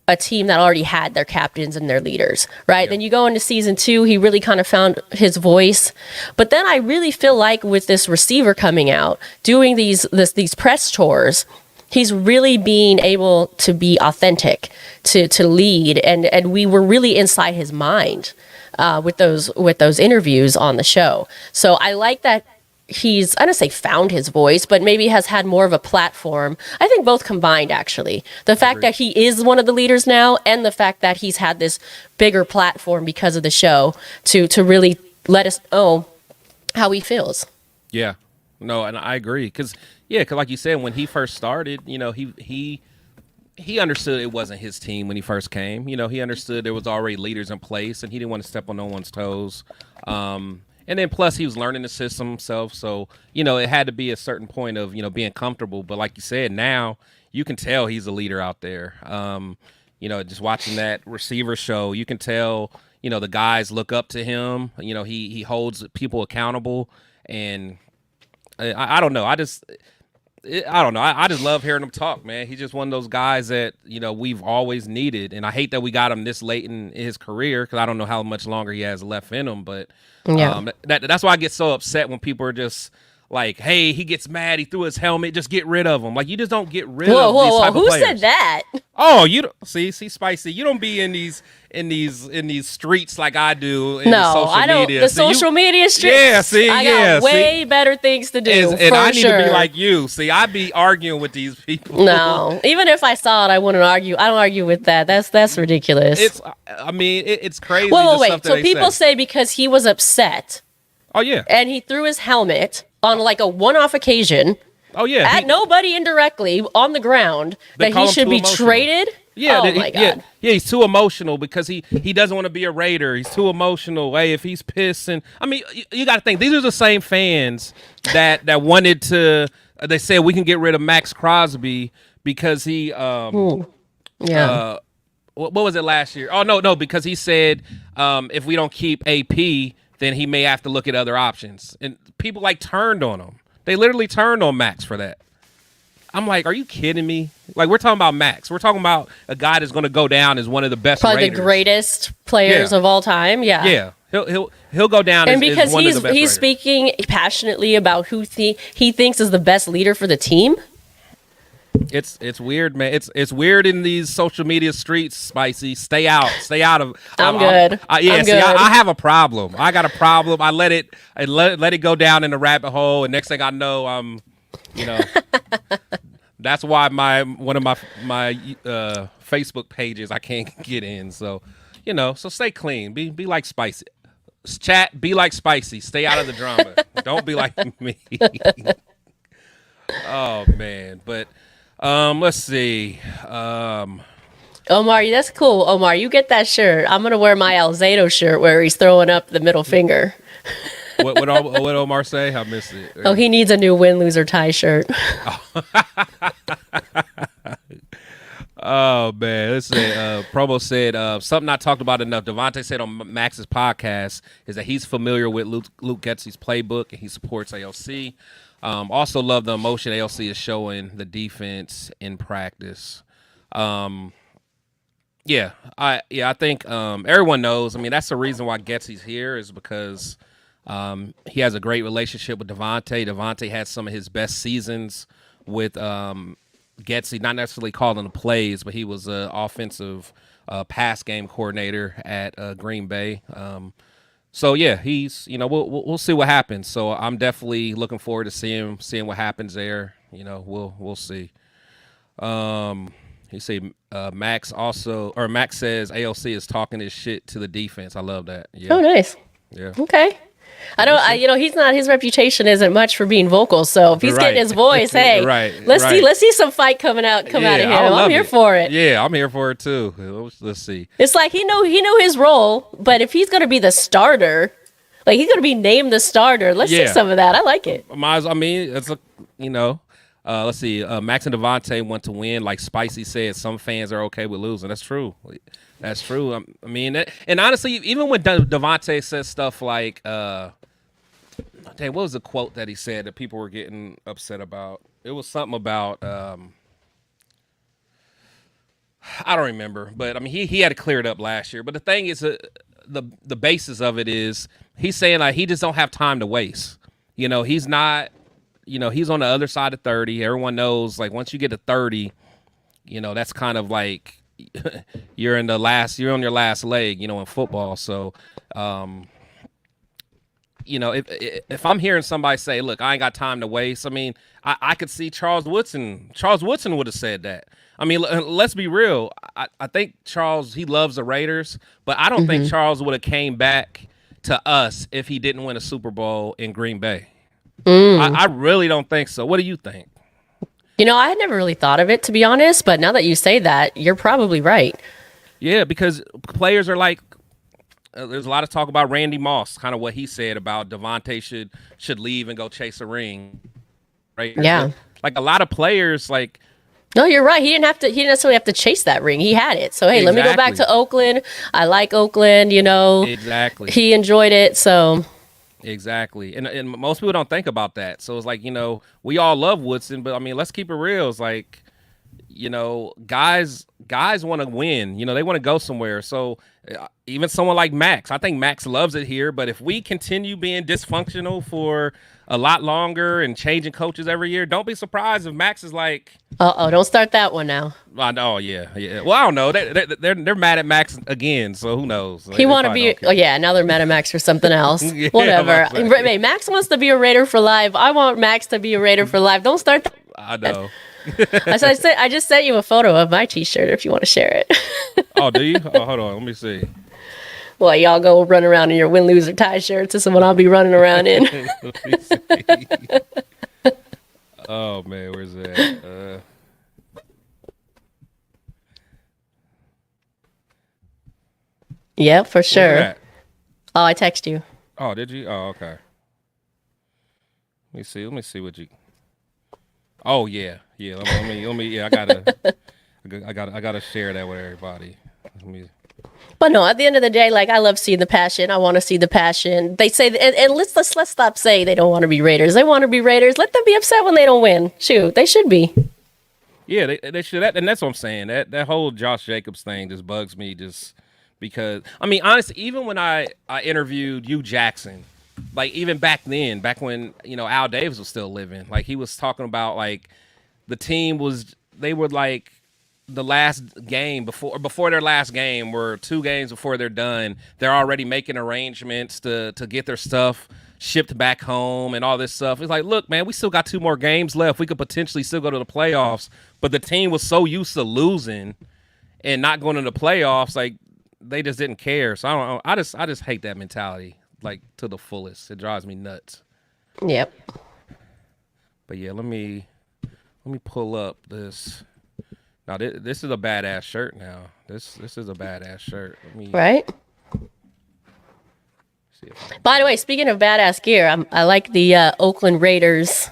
a team that already had their captains and their leaders, right? Yeah. Then you go into season 2, he really kind of found his voice. But then I really feel like with this receiver coming out, doing these press tours, he's really being able to be authentic, to lead, and we were really inside his mind with those interviews on the show. So I like that he's, I don't say found his voice, but maybe has had more of a platform. I think both combined, actually. The fact that he is one of the leaders now, and the fact that he's had this bigger platform because of the show to really let us know how he feels. Yeah. No, and I agree. Because like you said, when he first started, he understood it wasn't his team when he first came. He understood there was already leaders in place, and he didn't want to step on no one's toes. And then plus he was learning the system himself. So, it had to be a certain point of, being comfortable. But like you said, now you can tell he's a leader out there. Just watching that receiver show, you can tell, the guys look up to him. He holds people accountable. And I don't know. I don't know. I just love hearing him talk, man. He's just one of those guys that, we've always needed. And I hate that we got him this late in his career because I don't know how much longer he has left in him. But that's why I get so upset when people are just like, hey, he gets mad, he threw his helmet, just get rid of him. Like, you just don't get rid of these type of players. Who said that? Oh, you don't see Spicy. You don't be in these streets like I do in social media. I don't. The social media streets. Yeah, I got way better things to do. And I need to be like you. See, I be arguing with these people. No, even if I saw it, I wouldn't argue. I don't argue with that. That's ridiculous. It's crazy. Wait. So people say because he was upset. Oh yeah. And he threw his helmet on like a one-off occasion. Oh yeah. At nobody indirectly on the ground that he should be traded. Yeah. Oh my God. Yeah. He's too emotional because he doesn't want to be a Raider. He's too emotional. Hey, if he's pissed, and I mean, you got to think these are the same fans that wanted to. They said we can get rid of Max Crosby because he. What was it last year? Oh no, because he said if we don't keep AP, then he may have to look at other options. And people turned on him. They literally turned on Max for that. I'm like, are you kidding me? Like, we're talking about Max. We're talking about a guy that's going to go down as one of the best Probably Raiders. The greatest players of all time. Yeah. Yeah. He'll go down and as because one of the best he's Raiders. speaking passionately about who he thinks is the best leader for the team. It's weird, man. It's weird in these social media streets, Spicy. Stay out of. I'm good. I'm good. I have a problem. I got a problem. I let it go down in the rabbit hole, and next thing I know, I'm, that's why one of my Facebook pages I can't get in. So, so stay clean. Be like Spicy. Chat. Be like Spicy. Stay out of the drama. Don't be like me. Oh man, but. Let's see. Omar, that's cool. Omar, you get that shirt. I'm gonna wear my Alzado shirt where he's throwing up the middle finger. What Omar say? I missed it. Oh, he needs a new win, lose, or tie shirt. Oh man, let's say Promo said something I talked about enough. Davante said on Max's podcast is that he's familiar with Luke Getsy's playbook and he supports ALC. Also love the emotion ALC is showing the defense in practice. I think everyone knows. I mean, that's the reason why Getsy's here is because he has a great relationship with Davante. Davante had some of his best seasons with Getsy, not necessarily calling the plays, but he was an offensive pass game coordinator at Green Bay. So yeah, he's we'll see what happens. So I'm definitely looking forward to seeing what happens there. We'll see. He say Max says AOC is talking his shit to the defense. I love that. Yeah. Oh, nice. Yeah. Okay. He's not. His reputation isn't much for being vocal. So if he's getting his voice, hey, let's see some fight come out of him. I'm here for it. Yeah, I'm here for it too. Let's see. It's like he knew his role, but if he's gonna be the starter, like he's gonna be named the starter, let's see some of that. I like it. It's let's see. Max and Davante want to win. Like Spicy said, some fans are okay with losing. That's true. That's true. And honestly, even when Davante says stuff like, what was the quote that he said that people were getting upset about? It was something about, I don't remember, but he had to clear it up last year. But the thing is, the basis of it is he's saying like he just don't have time to waste. He's not. He's on the other side of 30. Everyone knows, like, once you get to 30, that's kind of like you're on your last leg, in football. So, if I'm hearing somebody say, look, I ain't got time to waste, I could see Charles Woodson. Charles Woodson would have said that. Let's be real. I think Charles, he loves the Raiders, but I don't think Charles would have came back to us if he didn't win a Super Bowl in Green Bay. I really don't think so. What do you think? I had never really thought of it, to be honest, but now that you say that, you're probably right. Yeah, because players are like, there's a lot of talk about Randy Moss, kind of what he said about Davante should leave and go chase a ring. Right? Yeah. Like a lot of players, like. No, you're right. He didn't necessarily have to chase that ring. He had it. So, hey, Let me go back to Oakland. I like Oakland, Exactly. He enjoyed it, so. Exactly. And most people don't think about that. So it's like, we all love Woodson, but let's keep it real. It's like, guys want to win, they want to go somewhere. So even someone like Max, I think Max loves it here, but if we continue being dysfunctional for a lot longer and changing coaches every year, don't be surprised if Max is like, don't start that one now. I know, yeah. Well, I don't know. They're mad at Max again, so who knows? He want to be. Oh yeah, now they're mad at Max for something else. Yeah, whatever. Hey, Max wants to be a Raider for life. I want Max to be a Raider for life. Don't start that. I know. I just sent you a photo of my T-shirt if you want to share it. Oh, do you? Oh, hold on. Let me see. Well, y'all go run around in your win, lose, or tie shirts. This is what I'll be running around in. Oh, man. Where's that? Yeah, for sure. Oh, I text you. Oh, did you? Oh, okay. Let me see what you. Oh yeah. Let me. Yeah, I gotta share that with everybody. But no, at the end of the day, like, I love seeing the passion. I want to see the passion. They say, and let's stop saying they don't want to be Raiders. They want to be Raiders. Let them be upset when they don't win. Shoot, they should be. Yeah, they should. And that's what I'm saying. That whole Josh Jacobs thing just bugs me. Just because, honestly, even when I interviewed Hugh Jackson, like even back when Al Davis was still living, like he was talking about like the team they were like. The last game before their last game were 2 games before they're done. They're already making arrangements to get their stuff shipped back home and all this stuff. It's like, look, man, we still got 2 more games left. We could potentially still go to the playoffs, but the team was so used to losing and not going to the playoffs, like they just didn't care. So I don't know. I just hate that mentality, like to the fullest. It drives me nuts. Yep. But yeah, let me pull up this. Now, this is a badass shirt now. This is a badass shirt. Right? By the way, speaking of badass gear, I like the Oakland Raiders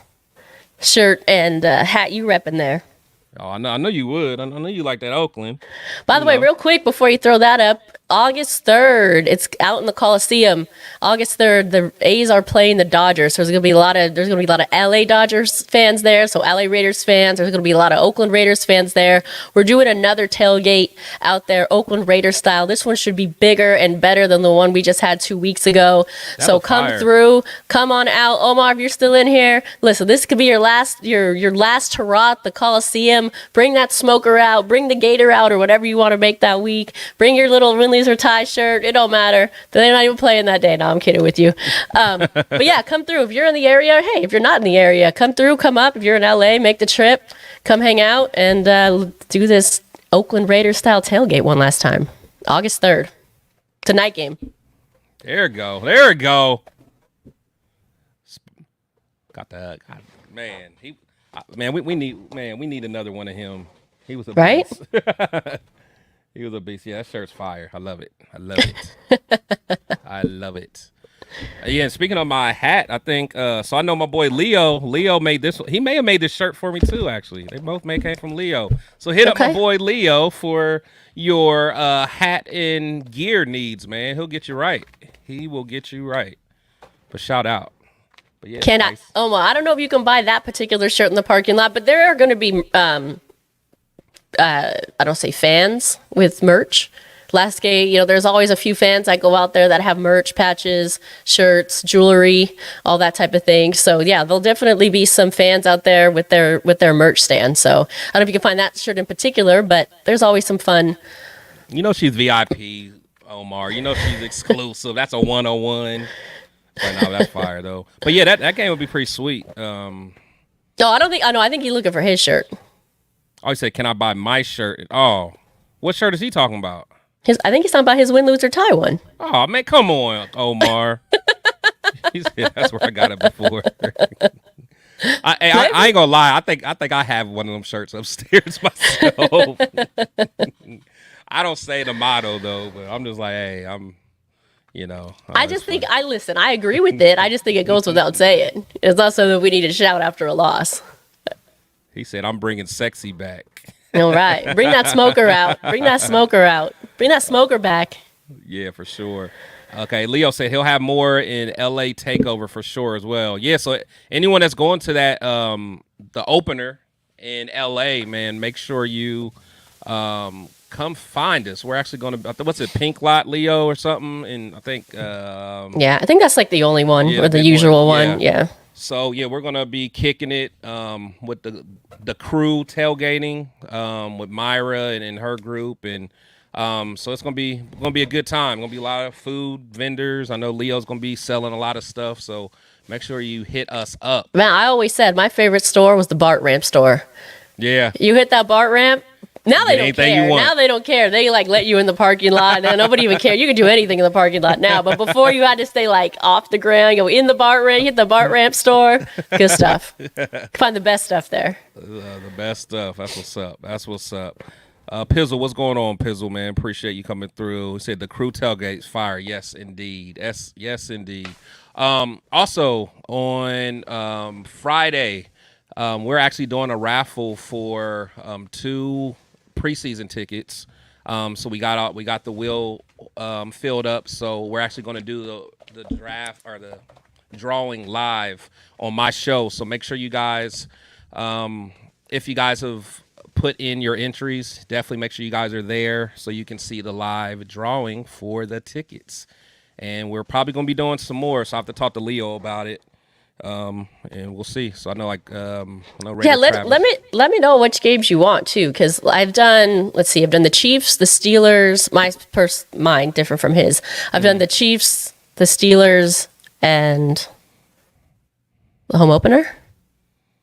shirt and hat you repping there. Oh, I know you would. I know you like that Oakland. By the way, real quick before you throw that up, August 3rd, it's out in the Coliseum. August 3rd, the A's are playing the Dodgers. So there's gonna be a lot of LA Dodgers fans there. So LA Raiders fans. There's gonna be a lot of Oakland Raiders fans there. We're doing another tailgate out there, Oakland Raiders style. This one should be bigger and better than the one we just had 2 weeks ago. So come through, come on out. Omar, if you're still in here, listen, this could be your last hurrah at the Coliseum. Bring that smoker out, bring the gator out, or whatever you want to make that week. Bring your little lose or tie shirt. It don't matter. They're not even playing that day. No, I'm kidding with you. But yeah, come through. If you're in the area, hey, if you're not in the area, come through, come up. If you're in LA, make the trip, come hang out, and do this Oakland Raiders style tailgate one last time. August 3rd. It's a night game. There we go. There we go. Got that. Man, we need another one of him. He was a right. Beast. He was a beast. Yeah, that shirt's fire. I love it. I love it. I love it. Yeah, and speaking of my hat, I think so I know my boy Leo. Leo made this. He may have made this shirt for me too, actually. They both came from Leo. So hit up my boy Leo for your hat and gear needs, man. He'll get you right. He will get you right. But shout out. But yeah, nice. I don't know if you can buy that particular shirt in the parking lot, but there are going to be I don't say fans with merch. Last game, there's always a few fans that go out there that have merch, patches, shirts, jewelry, all that type of thing. So yeah, there'll definitely be some fans out there with their merch stand. So I don't know if you can find that shirt in particular, but there's always some fun. She's VIP, Omar. She's exclusive. That's a 101. But no, that's fire though. But yeah, that game would be pretty sweet. No, I think he's looking for his shirt. Oh, he said, "Can I buy my shirt?" Oh, what shirt is he talking about? I think he's talking about his win, lose, or tie one. Oh man, come on, Omar. He said, that's where I got it before. I ain't gonna lie. I think I have one of them shirts upstairs myself. I don't say the motto though, but I'm just like, hey, I agree with it. I just think it goes without saying. It's not something we need to shout after a loss. He said, I'm bringing sexy back. All right. Bring that smoker out. Bring that smoker back. Yeah, for sure. Okay, Leo said he'll have more in LA TakeOver for sure as well. Yeah, so anyone that's going to that, the opener in LA, man, make sure you come find us. We're actually going to, what's it, Pink Lot, Leo, or something? And I think... I think that's like the only one, or the usual one. Yeah. So, yeah, we're going to be kicking it with the crew tailgating with Myra and her group. And so it's going to be a good time. Going to be a lot of food, vendors. I know Leo's going to be selling a lot of stuff. So make sure you hit us up. Man, I always said my favorite store was the BART ramp store. Yeah. You hit that BART ramp. Now they don't care. Now they don't care. They let you in the parking lot. And nobody even care. You can do anything in the parking lot now. But before you had to stay off the ground, go in the BART ramp, hit the BART ramp store. Good stuff. Find the best stuff there. The best stuff. That's what's up. Pizzle, what's going on, Pizzle, man? Appreciate you coming through. He said the crew tailgate's fire. Yes, indeed. Yes, indeed. Also on Friday, we're actually doing a raffle for 2 preseason tickets. So we got the wheel filled up. So we're actually going to do the draft or the drawing live on my show. So make sure you guys, if you guys have put in your entries, definitely make sure you guys are there so you can see the live drawing for the tickets. And we're probably going to be doing some more. So I have to talk to Leo about it. And we'll see. So I know let me know which games you want too, because I've done the Chiefs, the Steelers. Mine different from his. I've done the Chiefs, the Steelers, and the home opener.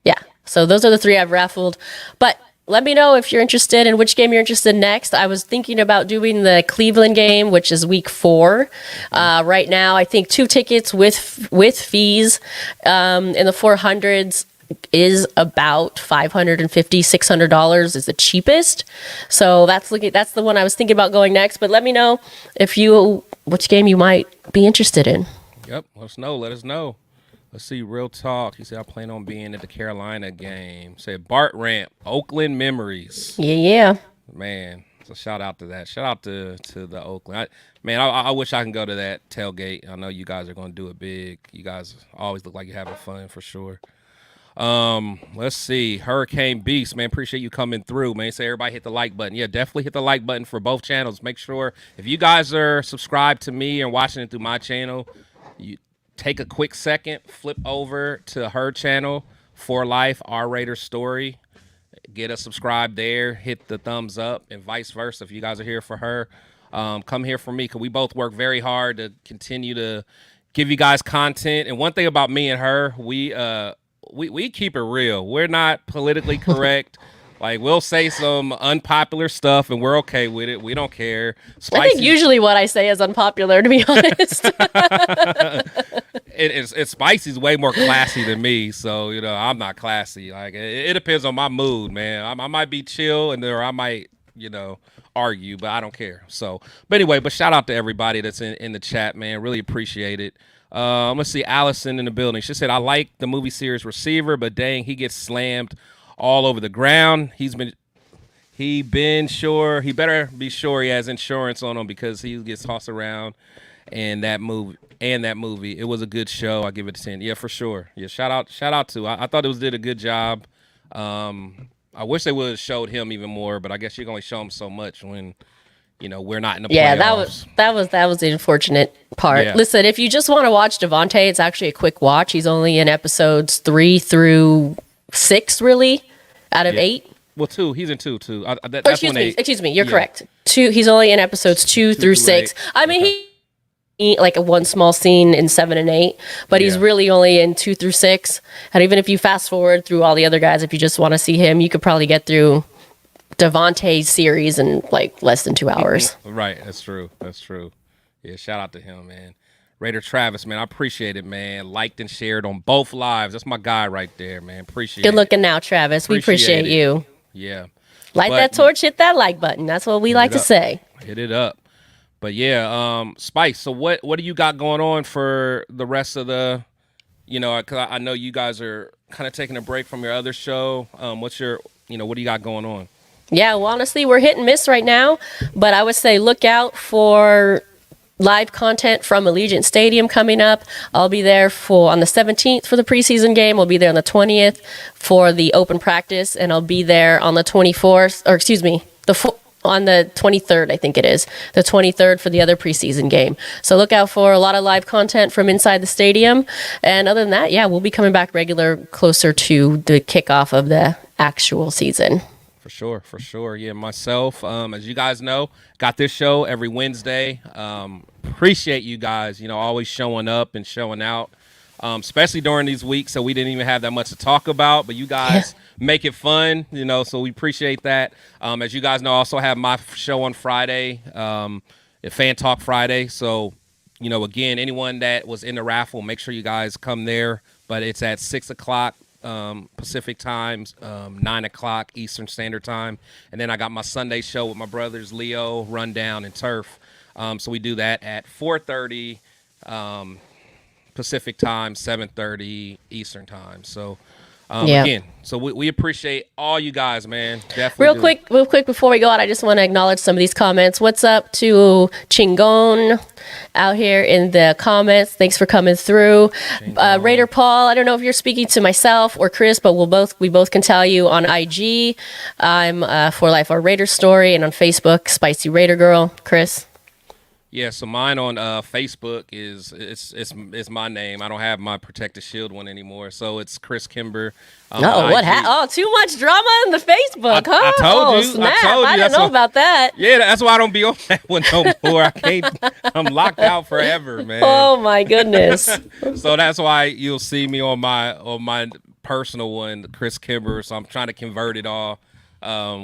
Yeah, so those are the 3 I've raffled. But let me know if you're interested in which game you're interested in next. I was thinking about doing the Cleveland game, which is week 4. Right now, I think 2 tickets with fees in the 400s is about $550, $600 is the cheapest. So that's the one I was thinking about going next. But let me know which game you might be interested in. Yep, let us know. Let's see, Real Talk. He said, I plan on being at the Carolina game. Said, BART Ramp, Oakland Memories. Yeah. Man, so shout out to that. Shout out to the Oakland. I wish I can go to that tailgate. I know you guys are going to do it big. You guys always look like you're having fun for sure. Let's see. Hurricane Beast, man, appreciate you coming through, man. Say everybody hit the like button. Yeah, definitely hit the like button for both channels. Make sure if you guys are subscribed to me and watching it through my channel, you take a quick second, flip over to her channel, For Life, Our Raider Story. get us subscribed there, hit the thumbs up, and vice versa. If you guys are here for her, come here for me, because we both work very hard to continue to give you guys content. And one thing about me and her, we keep it real. We're not politically correct. Like, we'll say some unpopular stuff, and we're okay with it. We don't care. I think usually what I say is unpopular, to be honest. It's Spicy's way more classy than me, so I'm not classy. Like, it depends on my mood, man. I might be chill, or I might argue, but I don't care. So, but anyway, shout out to everybody that's in the chat, man. Really appreciate it. Let's see, Allison in the building. She said, I like the movie series Receiver, but dang, he gets slammed all over the ground. He better be sure he has insurance on him, because he gets tossed around. And that movie, it was a good show. I give it a 10. Yeah, for sure. Yeah, shout out to. I thought it did a good job. I wish they would have showed him even more, but I guess you can only show him so much when we're not in the playoffs. Yeah, that was the unfortunate part. Yeah. Listen, if you just want to watch Davante, it's actually a quick watch. He's only in episodes 3 through 6, really, out of 8. Well, 2. He's in 2 too. Excuse me. You're correct. 2. He's only in episodes 2 through 6. I mean, he like one small scene in 7 and 8, but he's really only in 2 through 6. And even if you fast forward through all the other guys, if you just want to see him, you could probably get through Davante's series in like less than 2 hours. Right. That's true. Yeah. Shout out to him, man. Raider Travis, man, I appreciate it, man. Liked and shared on both lives. That's my guy right there, man. Appreciate it. Good looking now, Travis. We appreciate you. Yeah. Light that torch, hit that like button. That's what we like to say. Hit it up. But yeah, Spice, so what do you got going on for the rest of the, because I know you guys are kind of taking a break from your other show. What do you got going on? Yeah, well, honestly, we're hit and miss right now, but I would say look out for live content from Allegiant Stadium coming up. I'll be there on the 17th for the preseason game. We'll be there on the 20th for the open practice, and I'll be there on the 24th, or excuse me, on the 23rd, I think it is, the 23rd for the other preseason game. So look out for a lot of live content from inside the stadium. And other than that, yeah, we'll be coming back closer to the kickoff of the actual season. For sure. Yeah, myself, as you guys know, got this show every Wednesday. Appreciate you guys, always showing up and showing out, especially during these weeks. So we didn't even have that much to talk about, but you guys make it fun, so we appreciate that. As you guys know, I also have my show on Friday, Fan Talk Friday. So, again, anyone that was in the raffle, make sure you guys come there. But it's at 6 o'clock Pacific time, 9 o'clock Eastern Standard Time. And then I got my Sunday show with my brothers, Leo, Rundown, and Turf. So we do that at 4:30 Pacific time, 7:30 Eastern Time. So, again, so we appreciate all you guys, man. Definitely. Real quick before we go out, I just want to acknowledge some of these comments. What's up to Chingon out here in the comments? Thanks for coming through. Raider Paul, I don't know if you're speaking to myself or Chris, but we both can tell you on IG. I'm For Life Our Raider Story, and on Facebook, Spicy Raider Girl. Chris? Yeah, so mine on Facebook is my name. I don't have my Protective Shield one anymore, so it's Chris Kimber. Too much drama on the Facebook, huh? I told you. Snap. I didn't know about that. Yeah, that's why I don't be on that one no more. I can't. I'm locked out forever, man. Oh my goodness. So that's why you'll see me on my personal one, Chris Kimber. So I'm trying to convert it all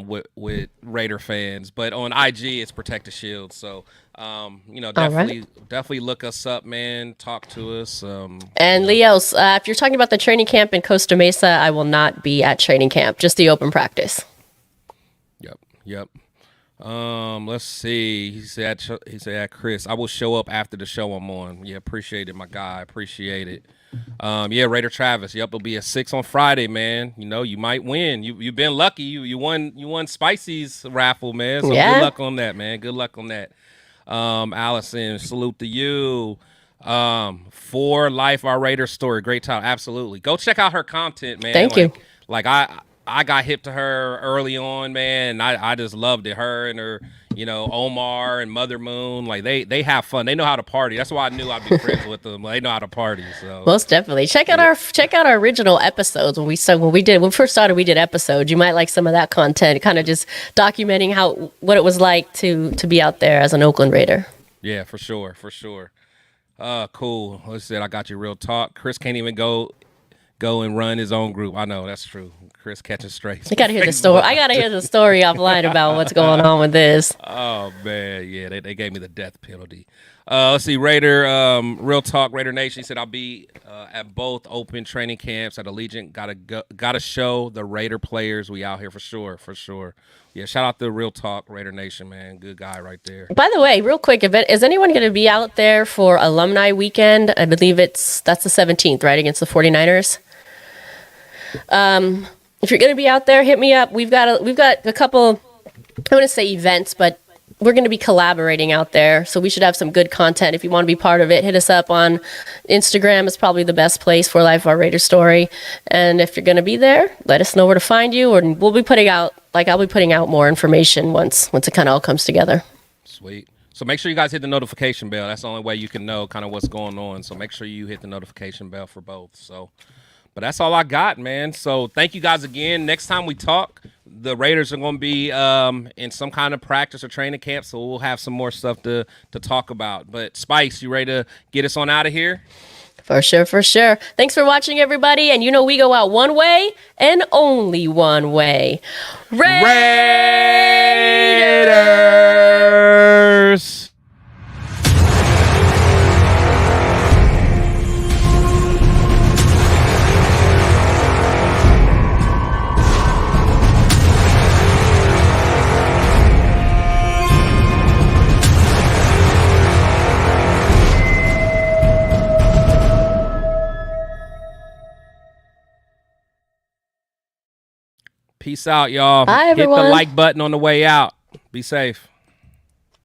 with Raider fans, but on IG it's Protect the Shield. So definitely look us up, man. Talk to us. And Leos, if you're talking about the training camp in Costa Mesa, I will not be at training camp, just the open practice. Yep. Let's see. He said, Chris, I will show up after the show I'm on. Yeah, appreciate it, my guy. Appreciate it. Raider Travis. Yep, it'll be at 6 on Friday, man. You might win. You've been lucky. You won Spicy's raffle, man. So good luck on that, man. Good luck on that. Allison, salute to you. For Life Our Raider Story. Great time. Absolutely. Go check out her content, man. Thank you. Like I I got hip to her early on, man. And I just loved it. Her and her, Omar and Mother Moon, like they have fun. They know how to party. That's why I knew I'd be friends with them. They know how to party. So most definitely check out our original episodes when we first started. We did episodes. You might like some of that content, kind of just documenting what it was like to be out there as an Oakland Raider. Yeah, for sure. Cool. Let's see. I got you real talk. Chris can't even go and run his own group. I know that's true. Chris catching strays. I gotta hear the story. I gotta hear the story offline about what's going on with this. Oh man, yeah, they gave me the death penalty. Let's see, Raider, real talk, Raider Nation. He said I'll be at both open training camps at Allegiant. Gotta show the Raider players we out here for sure. Yeah, shout out to Real Talk, Raider Nation, man. Good guy right there. By the way, real quick, is anyone going to be out there for Alumni Weekend? I believe that's the 17th, right, against the 49ers? If you're going to be out there, hit me up. We've got a couple, I want to say events, but we're going to be collaborating out there, so we should have some good content. If you want to be part of it, hit us up on Instagram. It's probably the best place for Life of Our Raider Story. And if you're going to be there, let us know where to find you, or we'll be putting out, I'll be putting out more information once it kind of all comes together. Sweet. So make sure you guys hit the notification bell. That's the only way you can know kind of what's going on. So make sure you hit the notification bell for both. So, but that's all I got, man. So thank you guys again. Next time we talk, the Raiders are going to be in some kind of practice or training camp, so we'll have some more stuff to talk about. But Spice, you ready to get us on out of here? For sure. Thanks for watching, everybody. And we go out one way and only one way. Raiders! Peace out, y'all. Bye, everyone. Hit the like button on the way out. Be safe.